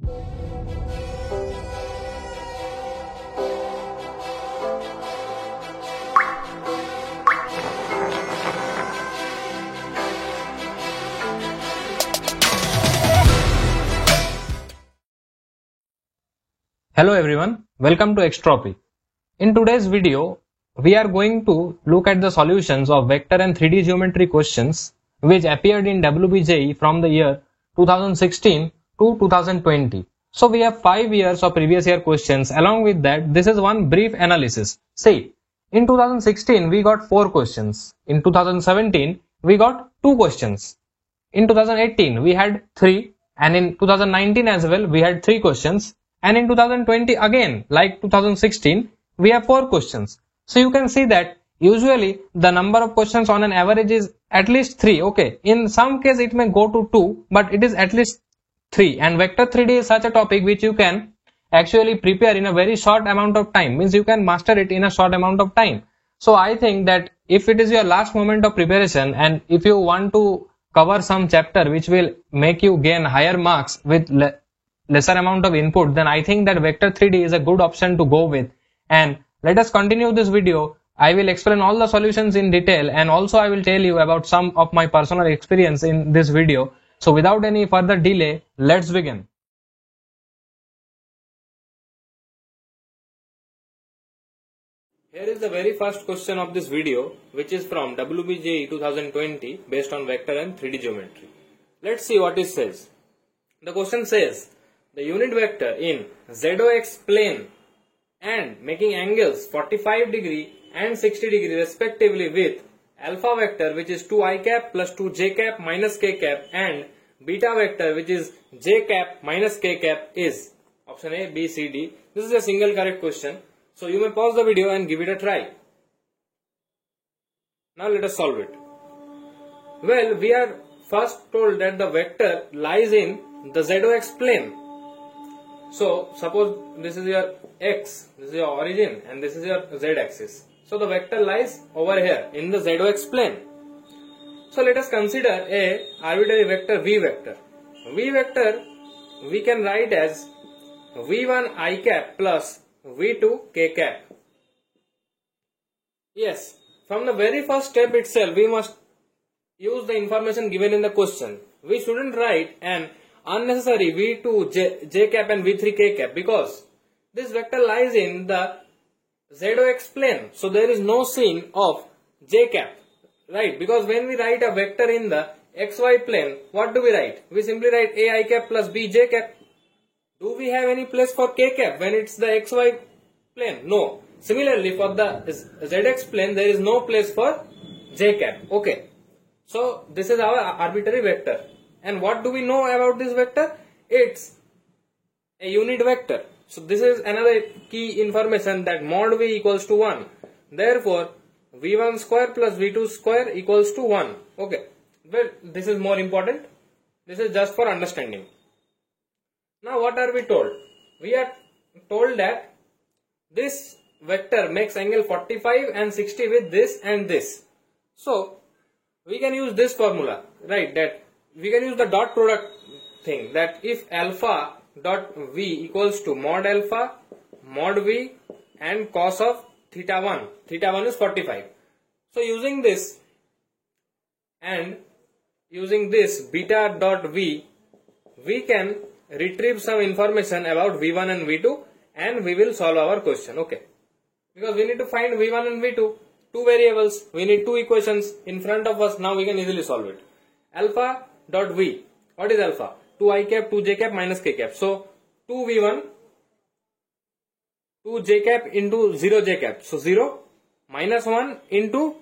Hello everyone, welcome to Xtropy. In today's video, we are going to look at the solutions of vector and 3D geometry questions which appeared in WBJE from the year 2016 to 2020. So we have 5 years of previous year questions. Along with that, this is one brief analysis. See, in 2016 we got 4 questions. In 2017 we got 2 questions. In 2018 we had 3, and in 2019 as well we had 3 questions. And in 2020 again, like 2016, we have 4 questions. So you can see that usually the number of questions on an average is at least 3. Okay, in some case it may go to 2, but it is at least 3. And vector 3D is such a topic which you can actually prepare in a very short amount of time. Means you can master it in a short amount of time. So I think that if it is your last moment of preparation and if you want to cover some chapter which will make you gain higher marks with lesser amount of input, then I think that vector 3D is a good option to go with. And let us continue this video. I will explain all the solutions in detail, and also I will tell you about some of my personal experience in this video. So without any further delay, let's begin. Here is the very first question of this video, which is from WBJE 2020 based on vector and 3D geometry. Let's see what it says. The question says, the unit vector in ZOX plane and making angles 45 degree and 60 degree respectively with alpha vector which is 2i cap plus 2j cap minus k cap and beta vector which is j cap minus k cap is option A, B, C, D. This is a single correct question. So you may pause the video and give it a try. Now let us solve it. Well, we are first told that the vector lies in the ZOX plane. So suppose this is your x, this is your origin, and this is your z axis. So the vector lies over here in the ZOX plane. So let us consider a arbitrary vector v vector. V vector we can write as v1 I cap plus v2 k cap. Yes, from the very first step itself we must use the information given in the question. We shouldn't write an unnecessary v2 j cap and v3 k cap because this vector lies in the ZOX plane. So there is no scene of j cap, right? Because when we write a vector in the xy plane, what do we write? We simply write a I cap plus b j cap. Do we have any place for k cap when it's the xy plane? No. Similarly, for the ZX plane, there is no place for j cap. Okay. So this is our arbitrary vector. And what do we know about this vector? It's a unit vector. So this is another key information, that mod v equals to 1. Therefore, v1 square plus v2 square equals to 1. Okay. Well, this is more important. This is just for understanding. Now what are we told? We are told that this vector makes angle 45 and 60 with this and this. So we can use this formula, right? That we can use the dot product thing, that if alpha dot v equals to mod alpha mod v and cos of theta 1. Theta 1 is 45. So using this and using this beta dot v, we can retrieve some information about v1 and v2 and we will solve our question. Okay. Because we need to find v1 and v2. Two variables. We need two equations in front of us. Now we can easily solve it. Alpha dot v. What is alpha? 2i cap, 2j cap minus k cap. So 2v1, 2j cap into 0j cap. So 0 minus 1 into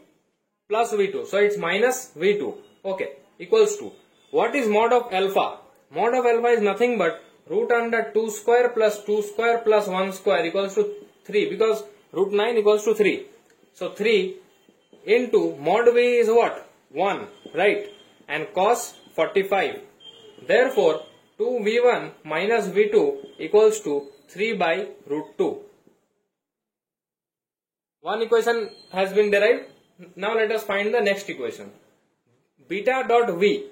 plus v2. So it's minus v2. Okay. Equals to. What is mod of alpha? Mod of alpha is nothing but root under 2 square plus 2 square plus 1 square equals to 3, because root 9 equals to 3. So 3 into mod v is what? 1, right? And cos 45. Therefore, 2v1 minus v2 equals to 3 by root 2. One equation has been derived. Now let us find the next equation. Beta dot v.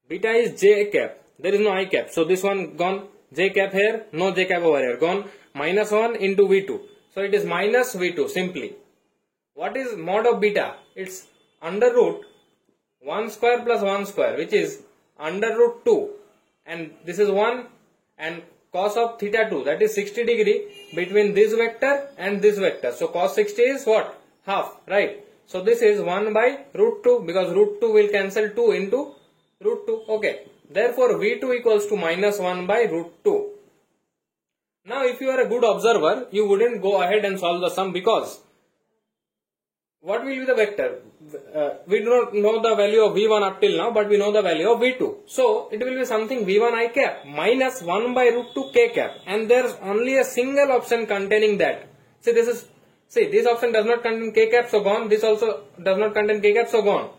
Beta is j cap. There is no I cap. So this one gone. j cap here, no j cap over here, gone. Minus 1 into V2. So it is minus V2 simply. What is mod of beta? It's under root 1 square plus 1 square, which is under root 2. And this is 1, and cos of theta 2, that is 60 degree between this vector and this vector. So cos 60 is what? Half, right? So this is 1 by root 2, because root 2 will cancel 2 into root 2. Okay. Therefore, V2 equals to minus 1 by root 2. Now, if you are a good observer, you wouldn't go ahead and solve the sum, because what will be the vector? We do not know the value of V1 up till now, but we know the value of V2. So, it will be something V1 I cap minus 1 by root 2 K cap. And there is only a single option containing that. This option does not contain K cap, so gone. This also does not contain K cap, so gone.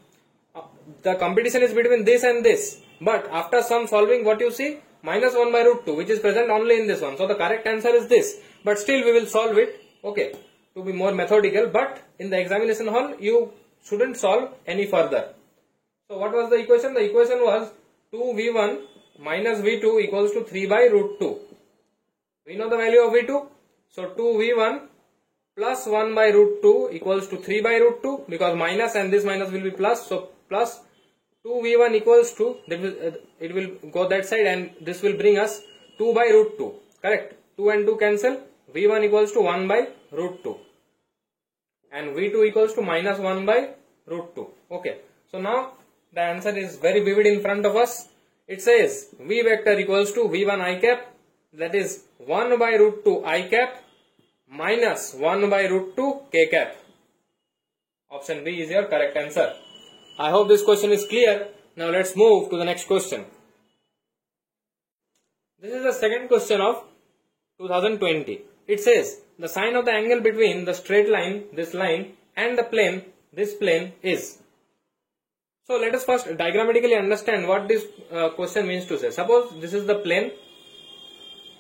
The competition is between this and this. But after some solving, what you see? Minus 1 by root 2, which is present only in this one. So, the correct answer is this. But still, we will solve it. Okay. To be more methodical, but in the examination hall, you shouldn't solve any further. So what was the equation? The equation was 2V1 minus V2 equals to 3 by root 2. We know the value of V2. So 2V1 plus 1 by root 2 equals to 3 by root 2, because minus and this minus will be plus. So plus 2V1 equals to, it will go that side, and this will bring us 2 by root 2. Correct? 2 and 2 cancel. V1 equals to 1 by root 2. And V2 equals to minus 1 by root 2. Okay. So now the answer is very vivid in front of us. It says V vector equals to V1 I cap, that is 1 by root 2 I cap minus 1 by root 2 K cap. Option B is your correct answer. I hope this question is clear. Now let's move to the next question. This is the second question of 2020. It says the sine of the angle between the straight line, this line, and the plane, this plane is. So let us first diagrammatically understand what this question means to say. Suppose this is the plane.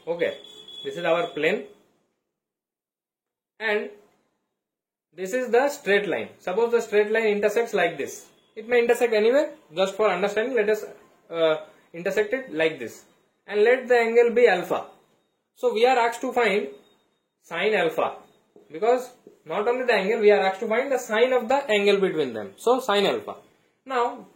Okay, this is our plane, and this is the straight line. Suppose the straight line intersects like this. It may intersect anywhere. Just for understanding, let us intersect it like this, and let the angle be alpha. So we are asked to find sine alpha, because not only the angle, we are asked to find the sine of the angle between them. So sine alpha. Now,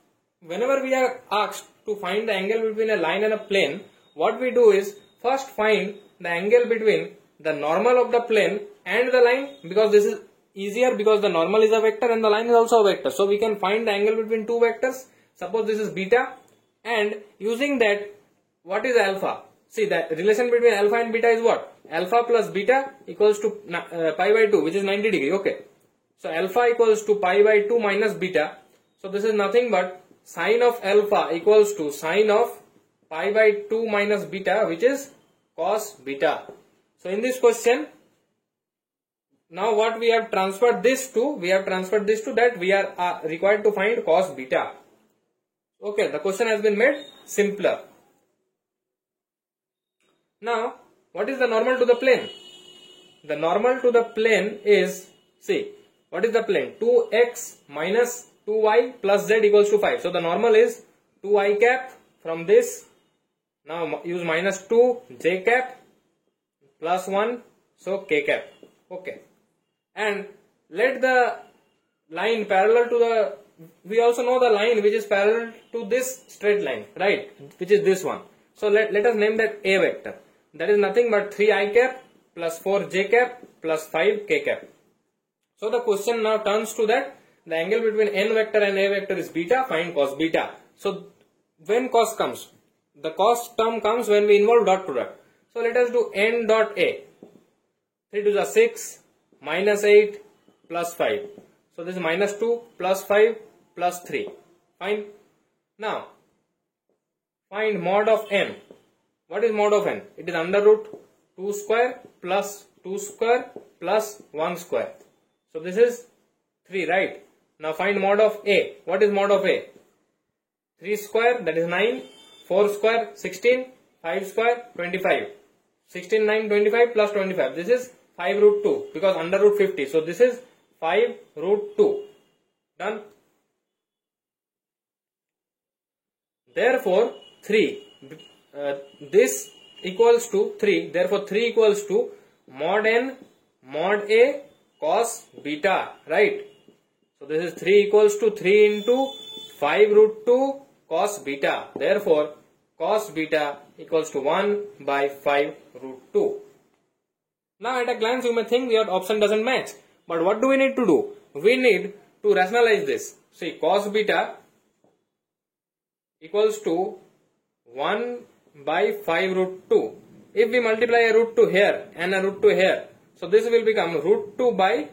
whenever we are asked to find the angle between a line and a plane, what we do is first find the angle between the normal of the plane and the line, because this is easier, because the normal is a vector and the line is also a vector. So we can find the angle between two vectors. Suppose this is beta, and using that, what is alpha? See, the relation between alpha and beta is what? Alpha plus beta equals to pi by 2, which is 90 degree. Okay. So alpha equals to pi by 2 minus beta. So this is nothing but sine of alpha equals to sine of pi by 2 minus beta, which is cos beta. So in this question, now what we have transferred this to? We have transferred this to that we are required to find cos beta. Okay, the question has been made simpler. Now, what is the normal to the plane? The normal to the plane is, see, what is the plane? 2x minus 2y plus z equals to 5. So the normal is 2i cap from this. Now use minus 2 j cap plus 1, so k cap. Okay. And let the line parallel to the, we also know the line which is parallel to this straight line, right? Which is this one. So let us name that a vector. That is nothing but 3i cap plus 4j cap plus 5k cap. So the question now turns to that the angle between n vector and a vector is beta, find cos beta. So when cos comes, the cos term comes when we involve dot product. So let us do n dot a. 3 to the 6 minus 8 plus 5. So this is minus 2 plus 5 plus 3. Fine. Now find mod of n. What is mod of n? It is under root 2 square plus 2 square plus 1 square. So this is 3, right? Now find mod of a. What is mod of a? 3 square, that is 9, 4 square 16, 5 square 25. 16, 9, 25 plus 25. This is 5 root 2, because under root 50. So this is 5 root 2. Done. Therefore 3. This equals to 3. Therefore 3 equals to mod n mod a cos beta, right? So this is 3 equals to 3 into 5 root 2 cos beta. Therefore cos beta equals to 1 by 5 root 2. Now at a glance you may think your option doesn't match. But what do we need to do? We need to rationalize this. See, cos beta equals to 1 by 5 root 2. If we multiply a root 2 here and a root 2 here, so this will become root 2 by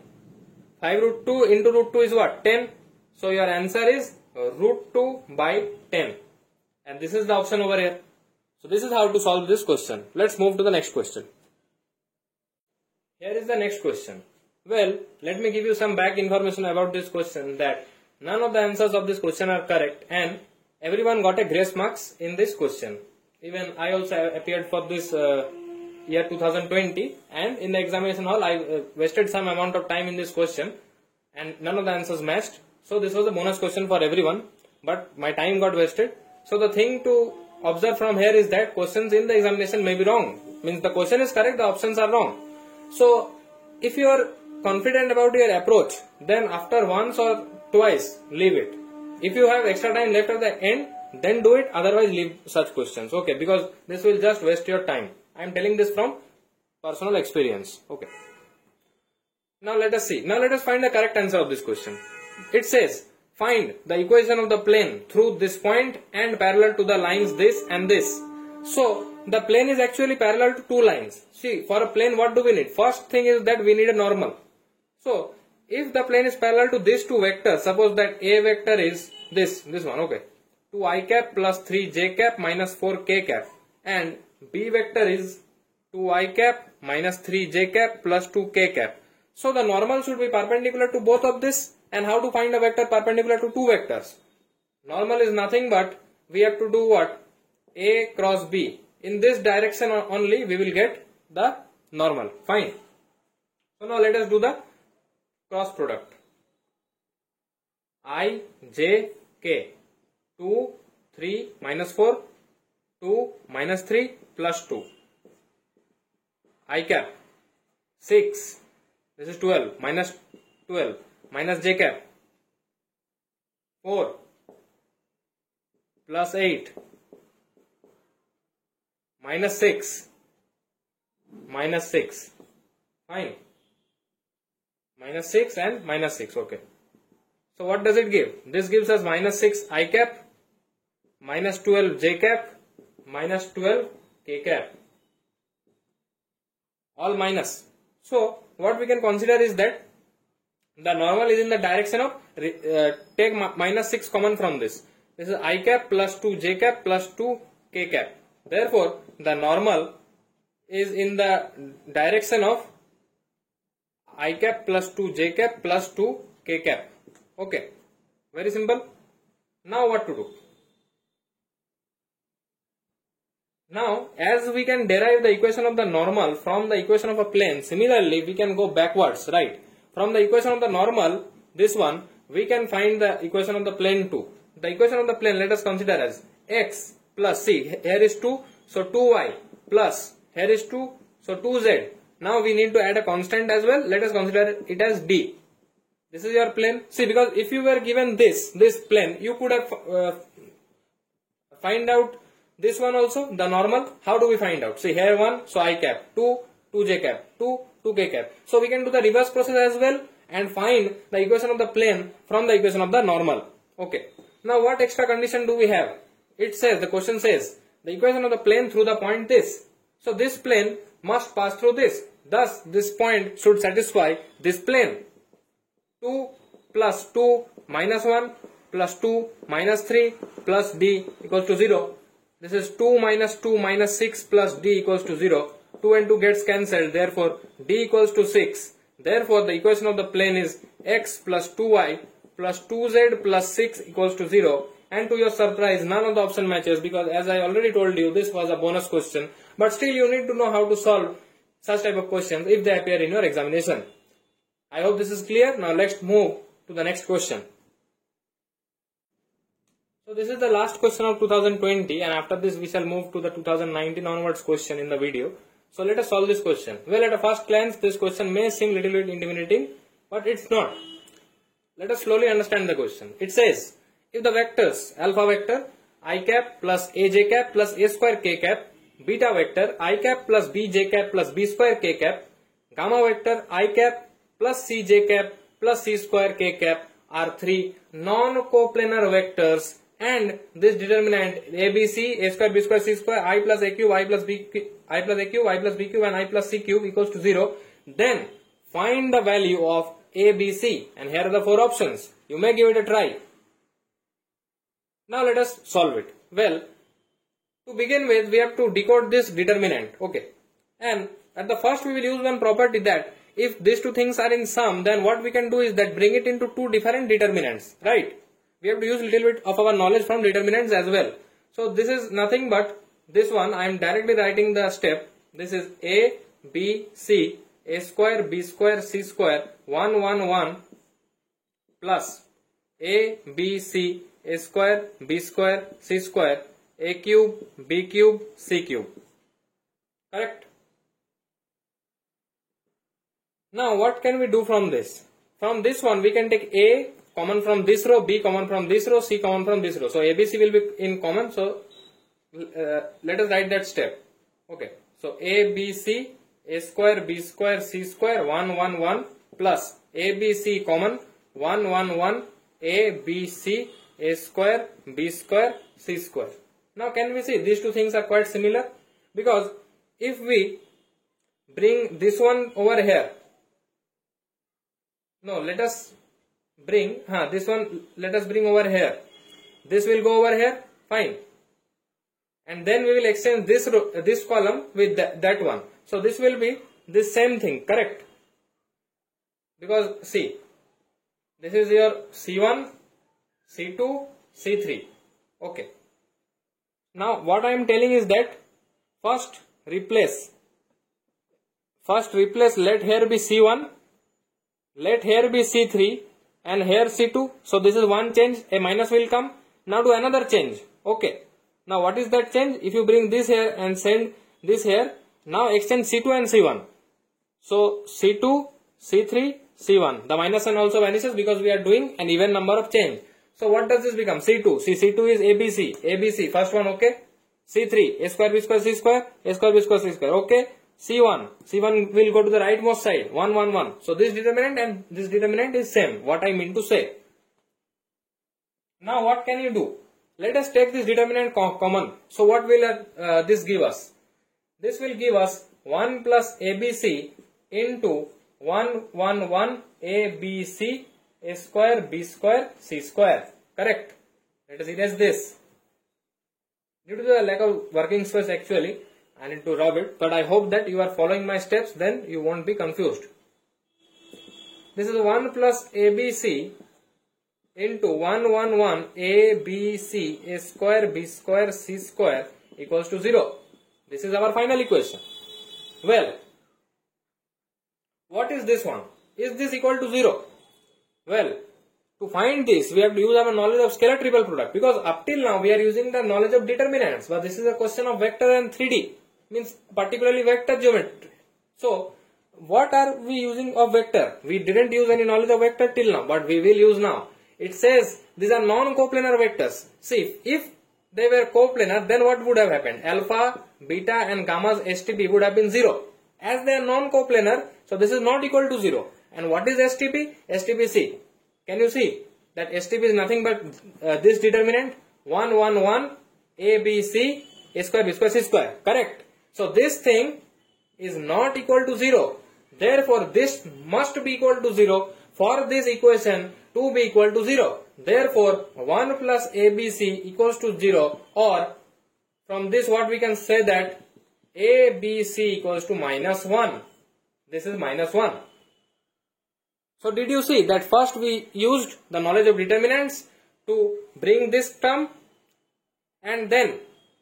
5 root 2 into root 2 is what? 10. So your answer is root 2 by 10. And this is the option over here. So this is how to solve this question. Let's move to the next question. Here is the next question. Well, let me give you some back information about this question, that none of the answers of this question are correct and everyone got a grace marks in this question. Even I also appeared for this year 2020, and in the examination hall I wasted some amount of time in this question and none of the answers matched. So this was a bonus question for everyone, but my time got wasted. So the thing to observe from here is that questions in the examination may be wrong. Means the question is correct, the options are wrong. So if you are confident about your approach, then after once or twice leave it. If you have extra time left at the end, then do it, otherwise leave such questions, okay, because this will just waste your time. I am telling this from personal experience, okay. Now let us see. Now let us find the correct answer of this question. It says, find the equation of the plane through this point and parallel to the lines this and this. So the plane is actually parallel to two lines. See, for a plane what do we need? First thing is that we need a normal. So if the plane is parallel to these two vectors, suppose that A vector is this one, okay, 2i cap plus 3j cap minus 4k cap, and B vector is 2i cap minus 3j cap plus 2k cap. So the normal should be perpendicular to both of this. And how to find a vector perpendicular to two vectors? Normal is nothing but we have to do what? A cross B. In this direction only we will get the normal. Fine. So now let us do the cross product. I, J, K. 2, 3, minus 4. 2, minus 3, plus 2. I cap. 6. This is 12. Minus 12. Minus j cap. 4. Plus 8. Minus 6. Minus 6. Fine. Minus 6 and minus 6. Okay. So what does it give? This gives us minus 6 I cap, minus 12 j cap, minus 12 k cap. All minus. So what we can consider is that the normal is in the direction of, take minus 6 common from this. This is I cap plus 2 j cap plus 2 k cap. Therefore, the normal is in the direction of I cap plus 2 j cap plus 2 k cap. Okay. Very simple. Now what to do? Now, as we can derive the equation of the normal from the equation of a plane, similarly we can go backwards, right? From the equation of the normal, this one, we can find the equation of the plane too. The equation of the plane, let us consider as x plus c. Here is 2, so 2y plus here is 2, so 2z. Now we need to add a constant as well. Let us consider it as d. This is your plane. See, because if you were given this plane, you could have find out this one also, the normal. How do we find out? See, here 1, so I cap, 2, 2j cap, 2, 2k cap. So we can do the reverse process as well and find the equation of the plane from the equation of the normal. Okay. Now what extra condition do we have? It says, the question says, the equation of the plane through the point this. So this plane must pass through this. Thus this point should satisfy this plane. 2 plus 2 minus 1 plus 2 minus 3 plus d equals to 0. This is 2 minus 2 minus 6 plus d equals to 0. 2 and 2 gets cancelled. Therefore, d equals to 6. Therefore, the equation of the plane is x plus 2y plus 2z plus 6 equals to 0. And to your surprise, none of the option matches, because as I already told you, this was a bonus question. But still, you need to know how to solve such type of questions if they appear in your examination. I hope this is clear. Now let's move to the next question. So this is the last question of 2020, and after this we shall move to the 2019 onwards question in the video. So let us solve this question. Well, at a first glance this question may seem little bit intimidating, but it's not. Let us slowly understand the question. It says, if the vectors alpha vector I cap plus aj cap plus a square k cap, beta vector I cap plus bj cap plus b square k cap, gamma vector I cap plus cj cap plus c square k cap are three non-coplanar vectors, and this determinant ABC, a square, b square, c square, I plus a cube, I plus b cube, I plus a cube, I plus b cube and I plus c cube equals to 0, then find the value of ABC, and here are the four options. You may give it a try. Now let us solve it. Well, to begin with we have to decode this determinant, okay, and at the first we will use one property that if these two things are in sum, then what we can do is that bring it into two different determinants, right? We have to use a little bit of our knowledge from determinants as well. So this is nothing but this one. I am directly writing the step. This is a, b, c, a square, b square, c square, 1, 1, 1 plus a, b, c, a square, b square, c square, a cube, b cube, c cube. Correct? Now what can we do from this? From this one we can take a common from this row, b common from this row, c common from this row. So ABC will be in common. So let us write that step. Okay. So a, b, c, a square, b square, c square, 1, 1, 1 plus a, b, c common 1, 1, 1 a, b, c, a square, b square, c square. Now can we see these two things are quite similar? Because if we bring this one over here, no, let us bring this one, let us bring over here. This will go over here, fine. And then we will exchange this row, this column with that one. So this will be the same thing, correct? Because see, this is your C1, C2, C3. Okay. Now what I am telling is that first replace, let here be C1, let here be C3 and here C2. So this is one change, a minus will come. Now do another change. Okay. Now what is that change? If you bring this here and send this here, now exchange C2 and C1. So C2, C3, C1. The minus sign also vanishes because we are doing an even number of change. So what does this become? C2. See, C2 is ABC. ABC, first one, okay. C3, A square, B square, C square, A square, B square, C square, okay. C1 will go to the rightmost side, 1, 1, 1. So this determinant and this determinant is same, what I mean to say. Now what can you do? Let us take this determinant common. So what will this give us? This will give us 1 plus ABC into 1, 1, 1 ABC, A square, B square, C square. Correct? Let us erase this. Due to the lack of working space actually, I need to rub it, but I hope that you are following my steps, then you won't be confused. This is 1 plus ABC into 1, 1, 1 ABC, A square, B square, C square equals to 0. This is our final equation. Well, what is this one? Is this equal to 0? Well, to find this, we have to use our knowledge of scalar triple product, because up till now we are using the knowledge of determinants, but this is a question of vector and 3D, means particularly vector geometry. So, what are we using of vector? We didn't use any knowledge of vector till now, but we will use now. It says these are non-coplanar vectors. See, if they were coplanar, then what would have happened? Alpha, beta and gamma's STP would have been 0. As they are non-coplanar, so this is not equal to 0. And what is STP? STP, see. Can you see that STP is nothing but this determinant 1, 1, 1 A, B, C, A square, B square, C square. Correct? So this thing is not equal to 0. Therefore, this must be equal to 0 for this equation to be equal to 0. Therefore, 1 plus ABC equals to 0, or from this what we can say that ABC equals to minus 1. This is minus 1. So did you see that first we used the knowledge of determinants to bring this term, and then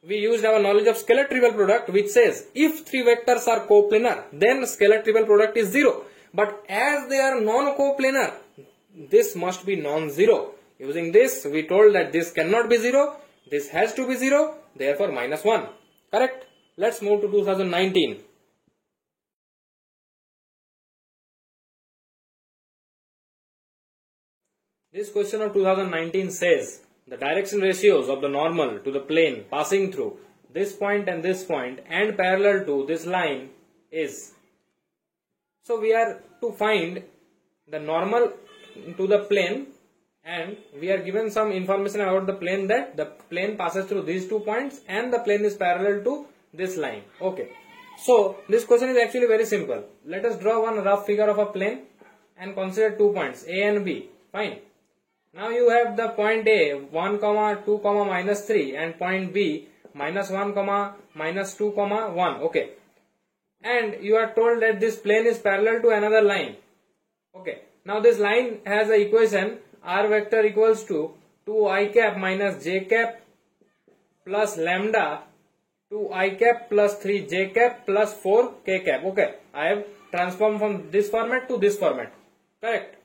we used our knowledge of scalar triple product, which says if three vectors are coplanar, then scalar triple product is 0. But as they are non-coplanar, this must be non-zero. Using this, we told that this cannot be 0, this has to be 0, therefore minus 1. Correct? Let's move to 2019. This question of 2019 says the direction ratios of the normal to the plane passing through this point and parallel to this line is. So we are to find the normal to the plane, and we are given some information about the plane, that the plane passes through these 2 points and the plane is parallel to this line. Okay. So this question is actually very simple. Let us draw one rough figure of a plane and consider 2 points A and B. Fine. Now you have the point A 1, 2, minus 3 and point B minus 1, minus 2, 1. Okay. And you are told that this plane is parallel to another line. Okay. Now this line has an equation r vector equals to 2i cap minus j cap plus lambda 2i cap plus 3j cap plus 4k cap. Okay. I have transformed from this format to this format. Correct.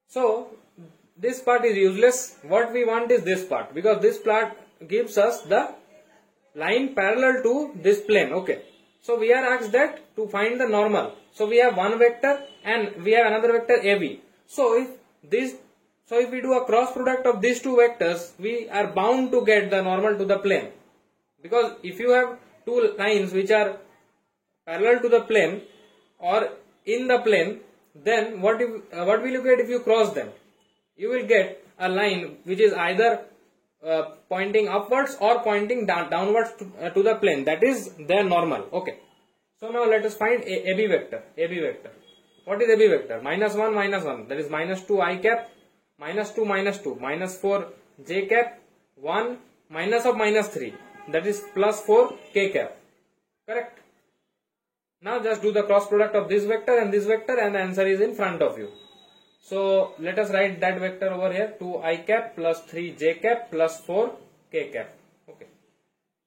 So this part is useless. What we want is this part, because this part gives us the line parallel to this plane. Okay. So we are asked that to find the normal. So we have one vector and we have another vector AB. So if we do a cross product of these two vectors, we are bound to get the normal to the plane. Because if you have two lines which are parallel to the plane or in the plane, then what will you get if you cross them? You will get a line which is either pointing upwards or pointing downwards to the plane. That is their normal. Okay. So now let us find AB vector. AB vector. What is AB vector? Minus 1, minus 1. That is minus 2 I cap, minus 2, minus 2, minus 4 J cap, 1 minus of minus 3. That is plus 4 K cap. Correct? Now just do the cross product of this vector and the answer is in front of you. So let us write that vector over here, 2i cap plus 3j cap plus 4k cap. Okay.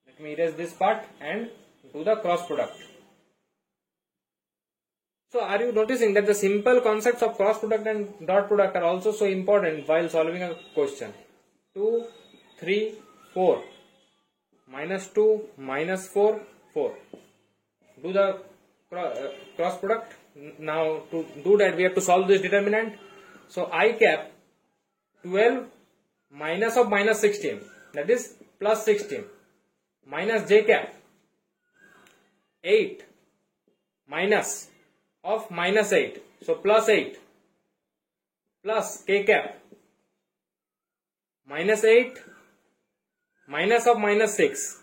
Let me erase this part and do the cross product. So are you noticing that the simple concepts of cross product and dot product are also so important while solving a question? 2, 3, 4. Minus 2, minus 4, 4. Do the cross product. Now to do that we have to solve this determinant. So I cap 12 minus of minus 16, that is plus 16, minus j cap 8 minus of minus 8, so plus 8, plus k cap minus 8 minus of minus 6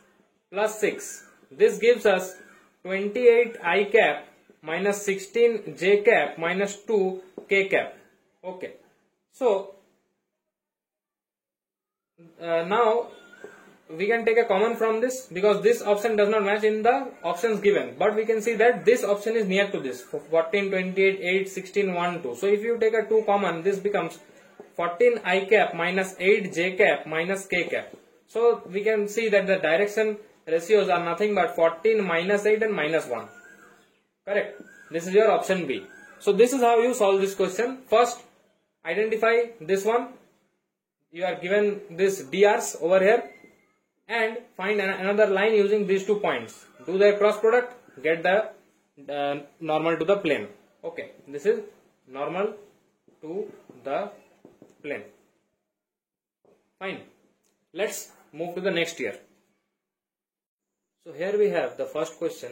plus 6. This gives us 28 I cap minus 16 j cap minus 2 k cap. Okay. So now we can take a common from this, because this option does not match in the options given, but we can see that this option is near to this, 14, 28, 8, 16, 1, 2. So if you take a 2 common, this becomes 14 I cap minus 8 j cap minus k cap. So we can see that the direction ratios are nothing but 14 minus 8 and minus 1. Correct. This is your option B. So this is how you solve this question. First, identify this one. You are given this DRs over here, and find another line using these 2 points. Do the cross product, get the normal to the plane. Okay, this is normal to the plane. Fine. Let's move to the next year. So here we have the first question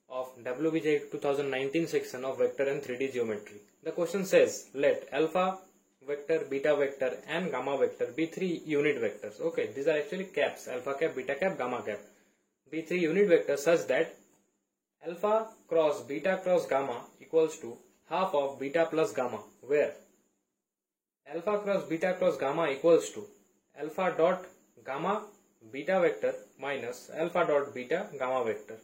of WBJ 2019 section of vector and 3D geometry. The question says, let alpha vector, beta vector and gamma vector be 3 unit vectors. Okay, these are actually caps, alpha cap, beta cap, gamma cap. Be 3 unit vectors such that alpha cross beta cross gamma equals to half of beta plus gamma, where alpha cross beta cross gamma equals to alpha dot gamma beta vector minus alpha dot beta gamma vector.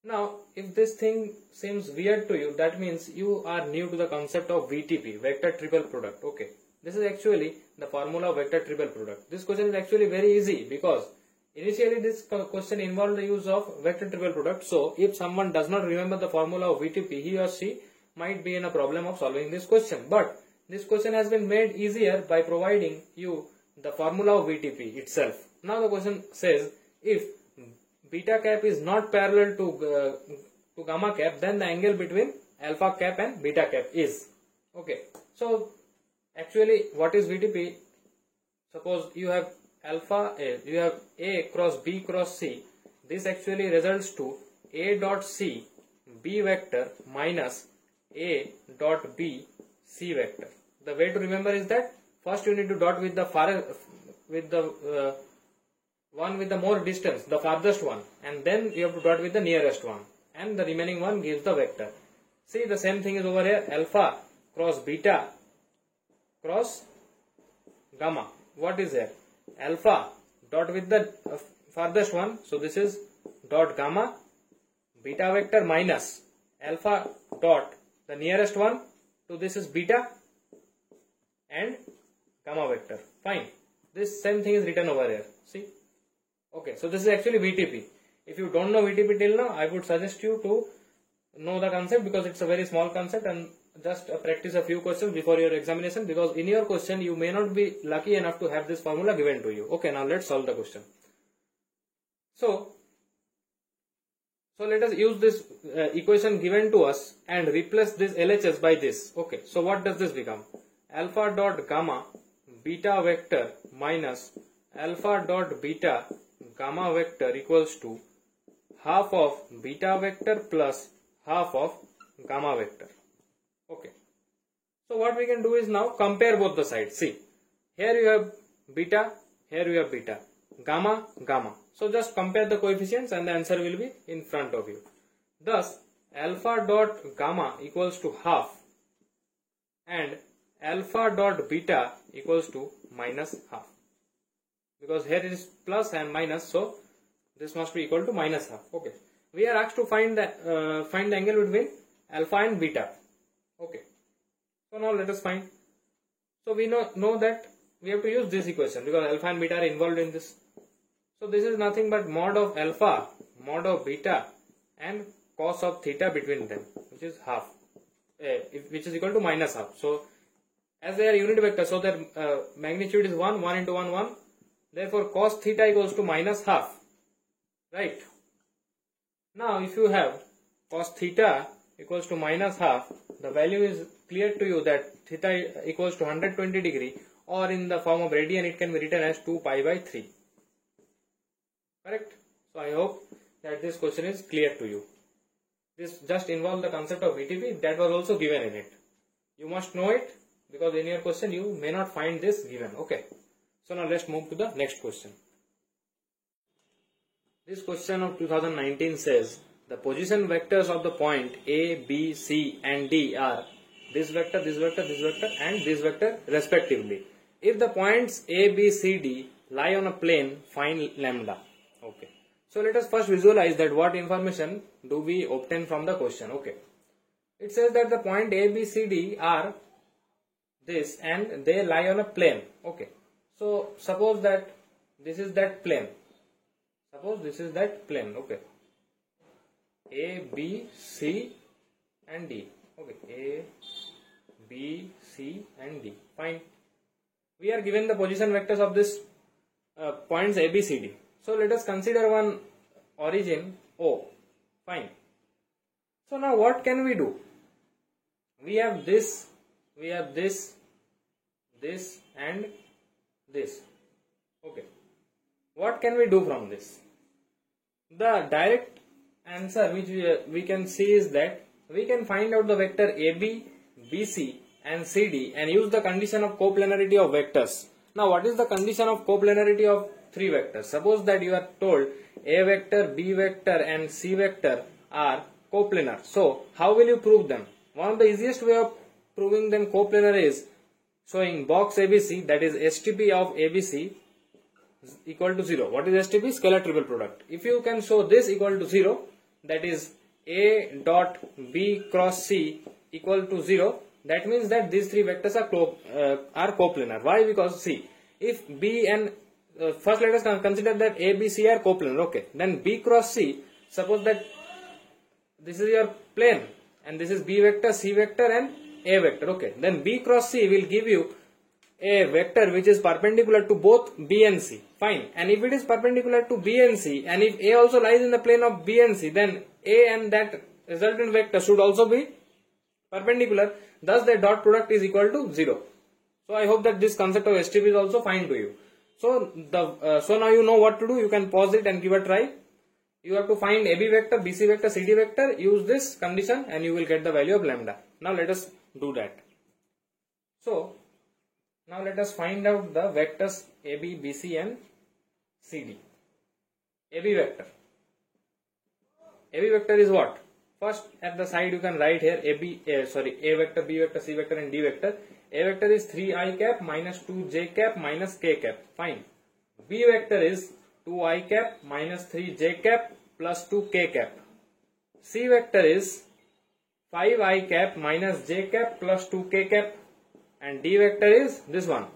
Now, if this thing seems weird to you, that means you are new to the concept of VTP, vector triple product. Okay, this is actually the formula of vector triple product. This question is actually very easy, because initially this question involved the use of vector triple product. So if someone does not remember the formula of VTP, he or she might be in a problem of solving this question. But this question has been made easier by providing you the formula of VTP itself. Now the question says, if beta cap is not parallel to gamma cap, then the angle between alpha cap and beta cap is. Okay, so actually what is VTP? Suppose you have you have A cross B cross C. This actually results to A dot C B vector minus A dot B C vector. The way to remember is that first you need to dot with the one with the more distance, the farthest one, and then you have to dot with the nearest one, and the remaining one gives the vector. See, the same thing is over here, alpha cross beta cross gamma. What is there? Alpha dot with the farthest one, so this is dot gamma, beta vector minus alpha dot the nearest one, so this is beta and gamma vector. Fine. This same thing is written over here. See? Okay, so this is actually VTP. If you don't know VTP till now, I would suggest you to know the concept, because it's a very small concept, and just practice a few questions before your examination, because in your question you may not be lucky enough to have this formula given to you. Okay, now let's solve the question. So let us use this equation given to us and replace this LHS by this. Okay, so what does this become? Alpha dot gamma beta vector minus alpha dot beta gamma vector equals to half of beta vector plus half of gamma vector. Okay, so what we can do is now compare both the sides. See, here you have beta, here you have beta, gamma, gamma. So just compare the coefficients and the answer will be in front of you. Thus, alpha dot gamma equals to half and alpha dot beta equals to minus half. Because here it is plus and minus, so this must be equal to minus half. Okay, we are asked to find the angle between alpha and beta. Okay, so now let us find. So we know that we have to use this equation because alpha and beta are involved in this. So this is nothing but mod of alpha, mod of beta, and cos of theta between them, which is half, which is equal to minus half. So as they are unit vectors, so their magnitude is 1 into 1, 1. Therefore cos theta equals to minus half. Right. Now if you have cos theta equals to minus half, the value is clear to you that theta equals to 120 degree, or in the form of radian it can be written as 2 pi by 3. Correct? So I hope that this question is clear to you. This just involves the concept of VTP that was also given in it. You must know it because in your question you may not find this given. Okay. So now let's move to the next question. This question of 2019 says the position vectors of the point A, B, C and D are this vector, this vector, this vector and this vector respectively. If the points A, B, C, D lie on a plane, find lambda. Okay. So let us first visualize that what information do we obtain from the question. Okay. It says that the point A, B, C, D are this and they lie on a plane. Okay. So suppose that this is that plane. Suppose this is that plane. Okay. A, B, C and D. Okay. A, B, C and D. Fine. We are given the position vectors of this points A, B, C, D. So let us consider one origin O. Fine. So now what can we do? We have this and this. Okay. What can we do from this? The direct answer which we can see is that we can find out the vector AB, BC and CD and use the condition of coplanarity of vectors. Now what is the condition of coplanarity of three vectors? Suppose that you are told A vector, B vector and C vector are coplanar. So how will you prove them? One of the easiest way of proving them coplanar is showing box ABC, that is STP of ABC is equal to 0. What is STP? Scalar triple product. If you can show this equal to 0, that is A dot B cross C equal to 0, that means that these three vectors are coplanar. Why? Because see, if B and first let us consider that A, B, C are coplanar. Okay. Then B cross C, suppose that this is your plane and this is B vector, C vector and A vector. Okay, then B cross C will give you a vector which is perpendicular to both B and C. Fine. And if it is perpendicular to B and C, and if A also lies in the plane of B and C, then A and that resultant vector should also be perpendicular. Thus, the dot product is equal to 0. So, I hope that this concept of STP is also fine to you. So, so now you know what to do. You can pause it and give a try. You have to find AB vector, BC vector, CD vector. Use this condition and you will get the value of lambda. Now, let us do that. So, now let us find out the vectors AB, BC and CD. AB vector. AB vector is what? First, at the side you can write here A vector, B vector, C vector and D vector. A vector is 3i cap minus 2j cap minus k cap. Fine. B vector is 2i cap minus 3j cap plus 2k cap. C vector is 5i cap minus j cap plus 2k cap. And D vector is this one,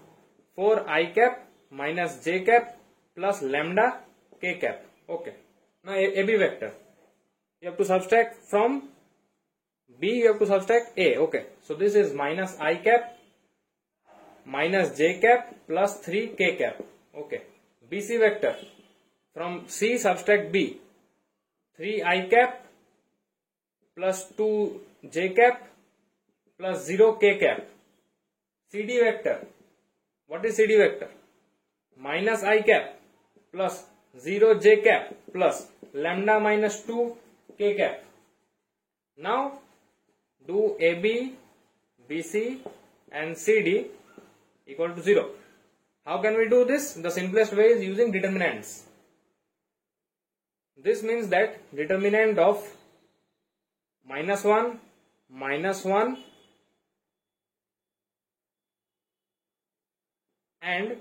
4i cap minus j cap plus lambda k cap. Okay. Now AB vector. You have to subtract from B, you have to subtract A. Okay. So this is minus I cap minus j cap plus 3k cap. Okay. BC vector. From C subtract B. 3i cap plus 2j cap plus 0k cap. CD vector. What is CD vector? Minus I cap plus 0j cap plus lambda minus 2k cap. Now do AB, BC and CD equal to 0. How can we do this? The simplest way is using determinants. This means that determinant of minus 1, and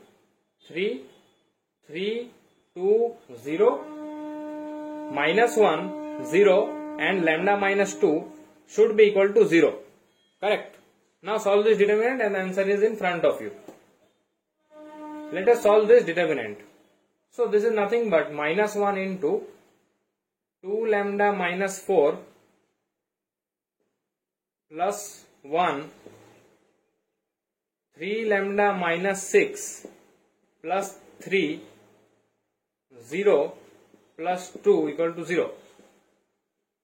3, 3, 2, 0, minus 1, 0 and lambda minus 2 should be equal to 0. Correct. Now solve this determinant and the answer is in front of you. Let us solve this determinant. So this is nothing but minus 1 into 2 lambda minus 4 plus 1 3 lambda minus 6 plus 3 0 plus 2 equal to 0.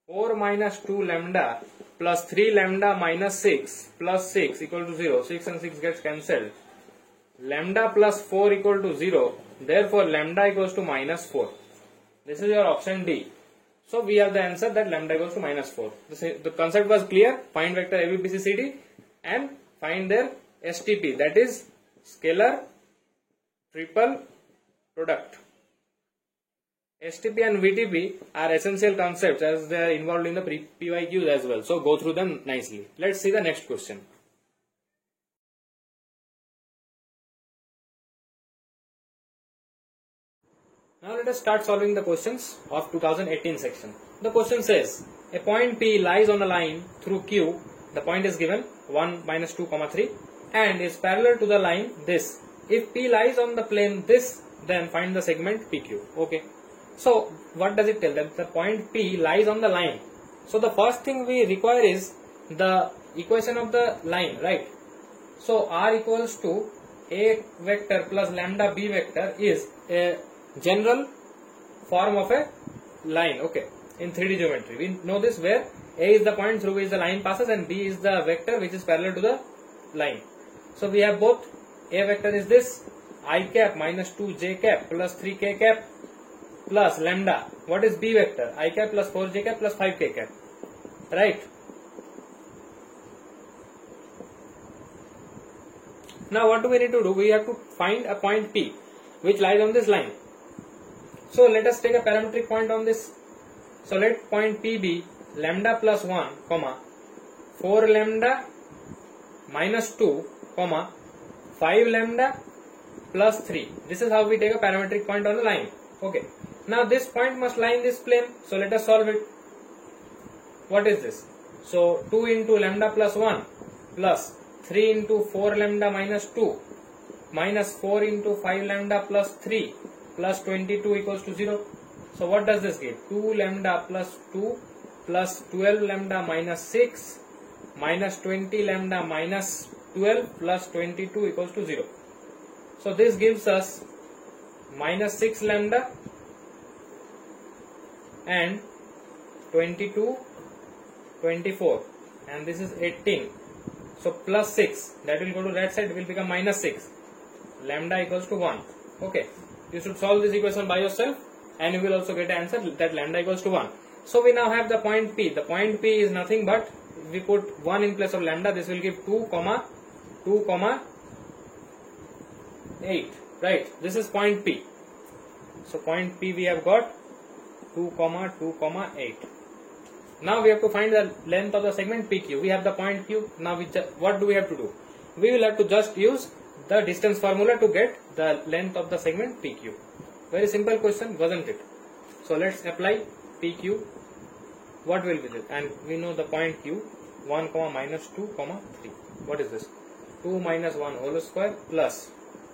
4 minus 2 lambda plus 3 lambda minus 6 plus 6 equal to 0. 6 and 6 gets cancelled. Lambda plus 4 equal to 0. Therefore, lambda equals to minus 4. This is your option D. So, we have the answer that lambda equals to minus 4. The concept was clear. Find vector AB, BC, CD and find their STP, that is scalar triple product. STP and VTP are essential concepts as they are involved in the PYQs as well. So go through them nicely. Let's see the next question. Now let us start solving the questions of 2018 section. The question says, a point P lies on a line through Q. The point is given 1, minus 2, 3 and is parallel to the line this. If P lies on the plane this, then find the segment PQ. Okay. So what does it tell? That the point P lies on the line. So the first thing we require is the equation of the line, right? So R equals to A vector plus lambda B vector is a general form of a line. Okay. In 3D geometry, we know this, where A is the point through which the line passes and B is the vector which is parallel to the line. So we have both. A vector is this, I cap minus 2j cap plus 3k cap plus lambda. What is B vector? I cap plus 4j cap plus 5k cap. Right. Now what do we need to do? We have to find a point P which lies on this line. So let us take a parametric point on this. So let point P be lambda plus 1, 4 lambda minus 2, 5 lambda plus 3. This is how we take a parametric point on the line. Okay. Now this point must lie in this plane. So let us solve it. What is this? So 2 into lambda plus 1 plus 3 into 4 lambda minus 2 minus 4 into 5 lambda plus 3 plus 22 equals to 0. So what does this give? 2 lambda plus 2 plus 12 lambda minus 6 minus 20 lambda minus 12 plus 22 equals to 0. So this gives us minus 6 lambda and 22, 24, and this is 18. So plus 6, that will go to that side, will become minus 6. Lambda equals to 1. Okay, you should solve this equation by yourself and you will also get an answer that lambda equals to 1. So we now have the point P. The point P is nothing but, we put 1 in place of lambda, this will give 2, 8. Right, this is point P. So point P we have got 2, 8. Now we have to find the length of the segment PQ. We have the point Q. Now what do we have to do? We will have to just use the distance formula to get the length of the segment PQ. Very simple question, wasn't it? So let's apply PQ. What will be this? And we know the point Q, 1, minus 2, 3. What is this? 2 minus 1 whole square plus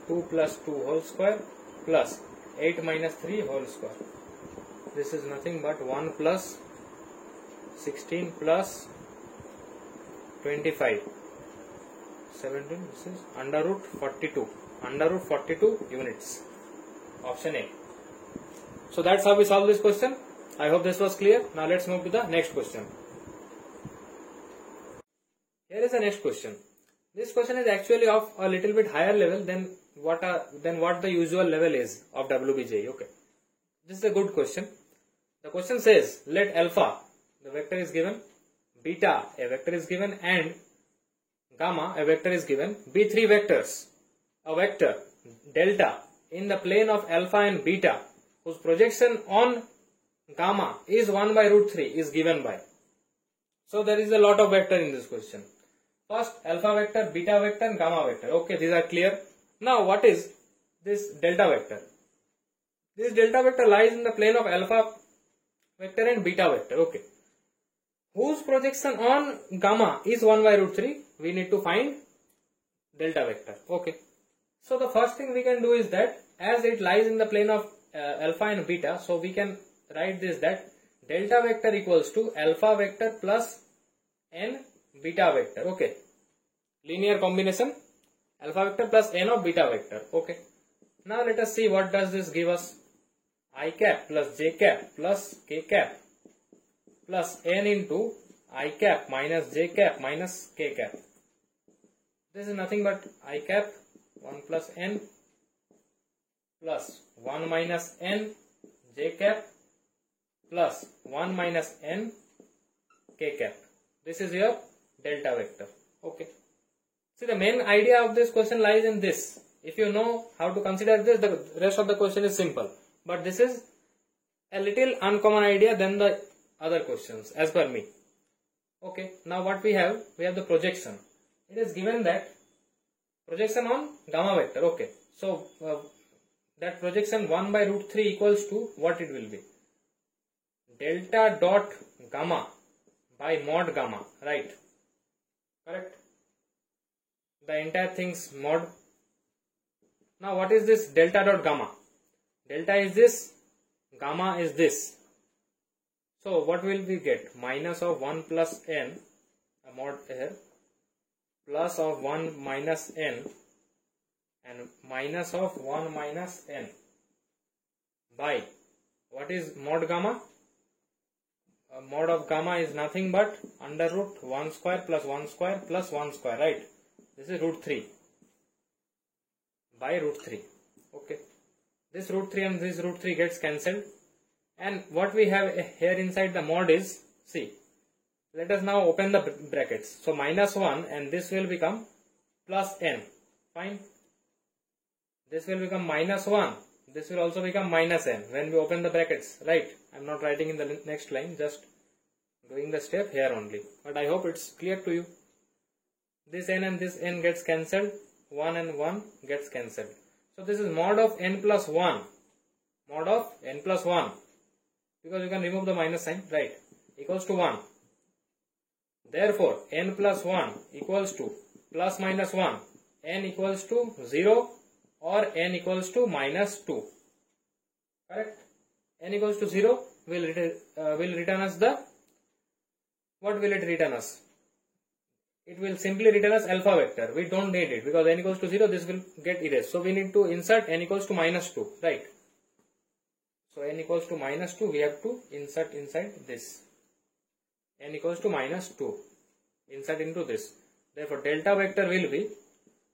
2 plus 2 whole square plus 8 minus 3 whole square. This is nothing but 1 plus 16 plus 25. 17, this is under root 42. Under root 42 units. Option A. So that's how we solve this question. I hope this was clear. Now let's move to the next question. Here is the next question. This question is actually of a little bit higher level than what the usual level is of WBJ. Okay. This is a good question. The question says, let alpha, the vector is given, beta, a vector is given, and gamma, a vector is given, be three vectors. A vector, delta, in the plane of alpha and beta, whose projection on gamma is 1 by root 3 is given by. So there is a lot of vector in this question. First, alpha vector, beta vector, and gamma vector. Okay, these are clear. Now what is this delta vector? This delta vector lies in the plane of alpha vector and beta vector. Okay. Whose projection on gamma is 1 by root 3? We need to find delta vector. Okay. So the first thing we can do is that as it lies in the plane of alpha and beta, so we can write this that delta vector equals to alpha vector plus n beta vector. Okay. Linear combination, alpha vector plus n of beta vector. Okay. Now let us see what does this give us. I cap plus j cap plus k cap plus n into I cap minus j cap minus k cap. This is nothing but I cap 1 plus n plus 1 minus n j cap plus 1 minus n k cap. This is your delta vector. Okay. See, the main idea of this question lies in this. If you know how to consider this, the rest of the question is simple. But this is a little uncommon idea than the other questions as per me. Okay. Now what we have the projection. It is given that projection on gamma vector. Okay. So that projection 1 by root 3 equals to what it will be? Delta dot gamma by mod gamma. Right. Correct. The entire thing's mod. Now what is this delta dot gamma? Delta is this, gamma is this. So what will we get? Minus of 1 plus n, a mod here, plus of 1 minus n, and minus of 1 minus n by, what is mod gamma? Mod of gamma is nothing but under root 1 square plus 1 square plus 1 square, right? This is root 3 by root 3. Okay. This root 3 and this root 3 gets cancelled. And what we have here inside the mod is, see, let us now open the brackets. So minus 1 and this will become plus n. Fine. This will become minus 1. This will also become minus n when we open the brackets. Right. I am not writing in the next line, just doing the step here only. But I hope it's clear to you. This n and this n gets cancelled. 1 and 1 gets cancelled. So this is mod of n plus 1. Mod of n plus 1. Because you can remove the minus sign. Right. Equals to 1. Therefore, n plus 1 equals to plus minus 1. N equals to 0 or n equals to minus 2. Correct? N equals to 0 will return us the, what will it return us? it will simply return as alpha vector. We don't need it because n equals to 0, this will get erased. So we need to insert n equals to minus 2, right? So n equals to minus 2, we have to insert inside this. N equals to minus 2, insert into this. Therefore delta vector will be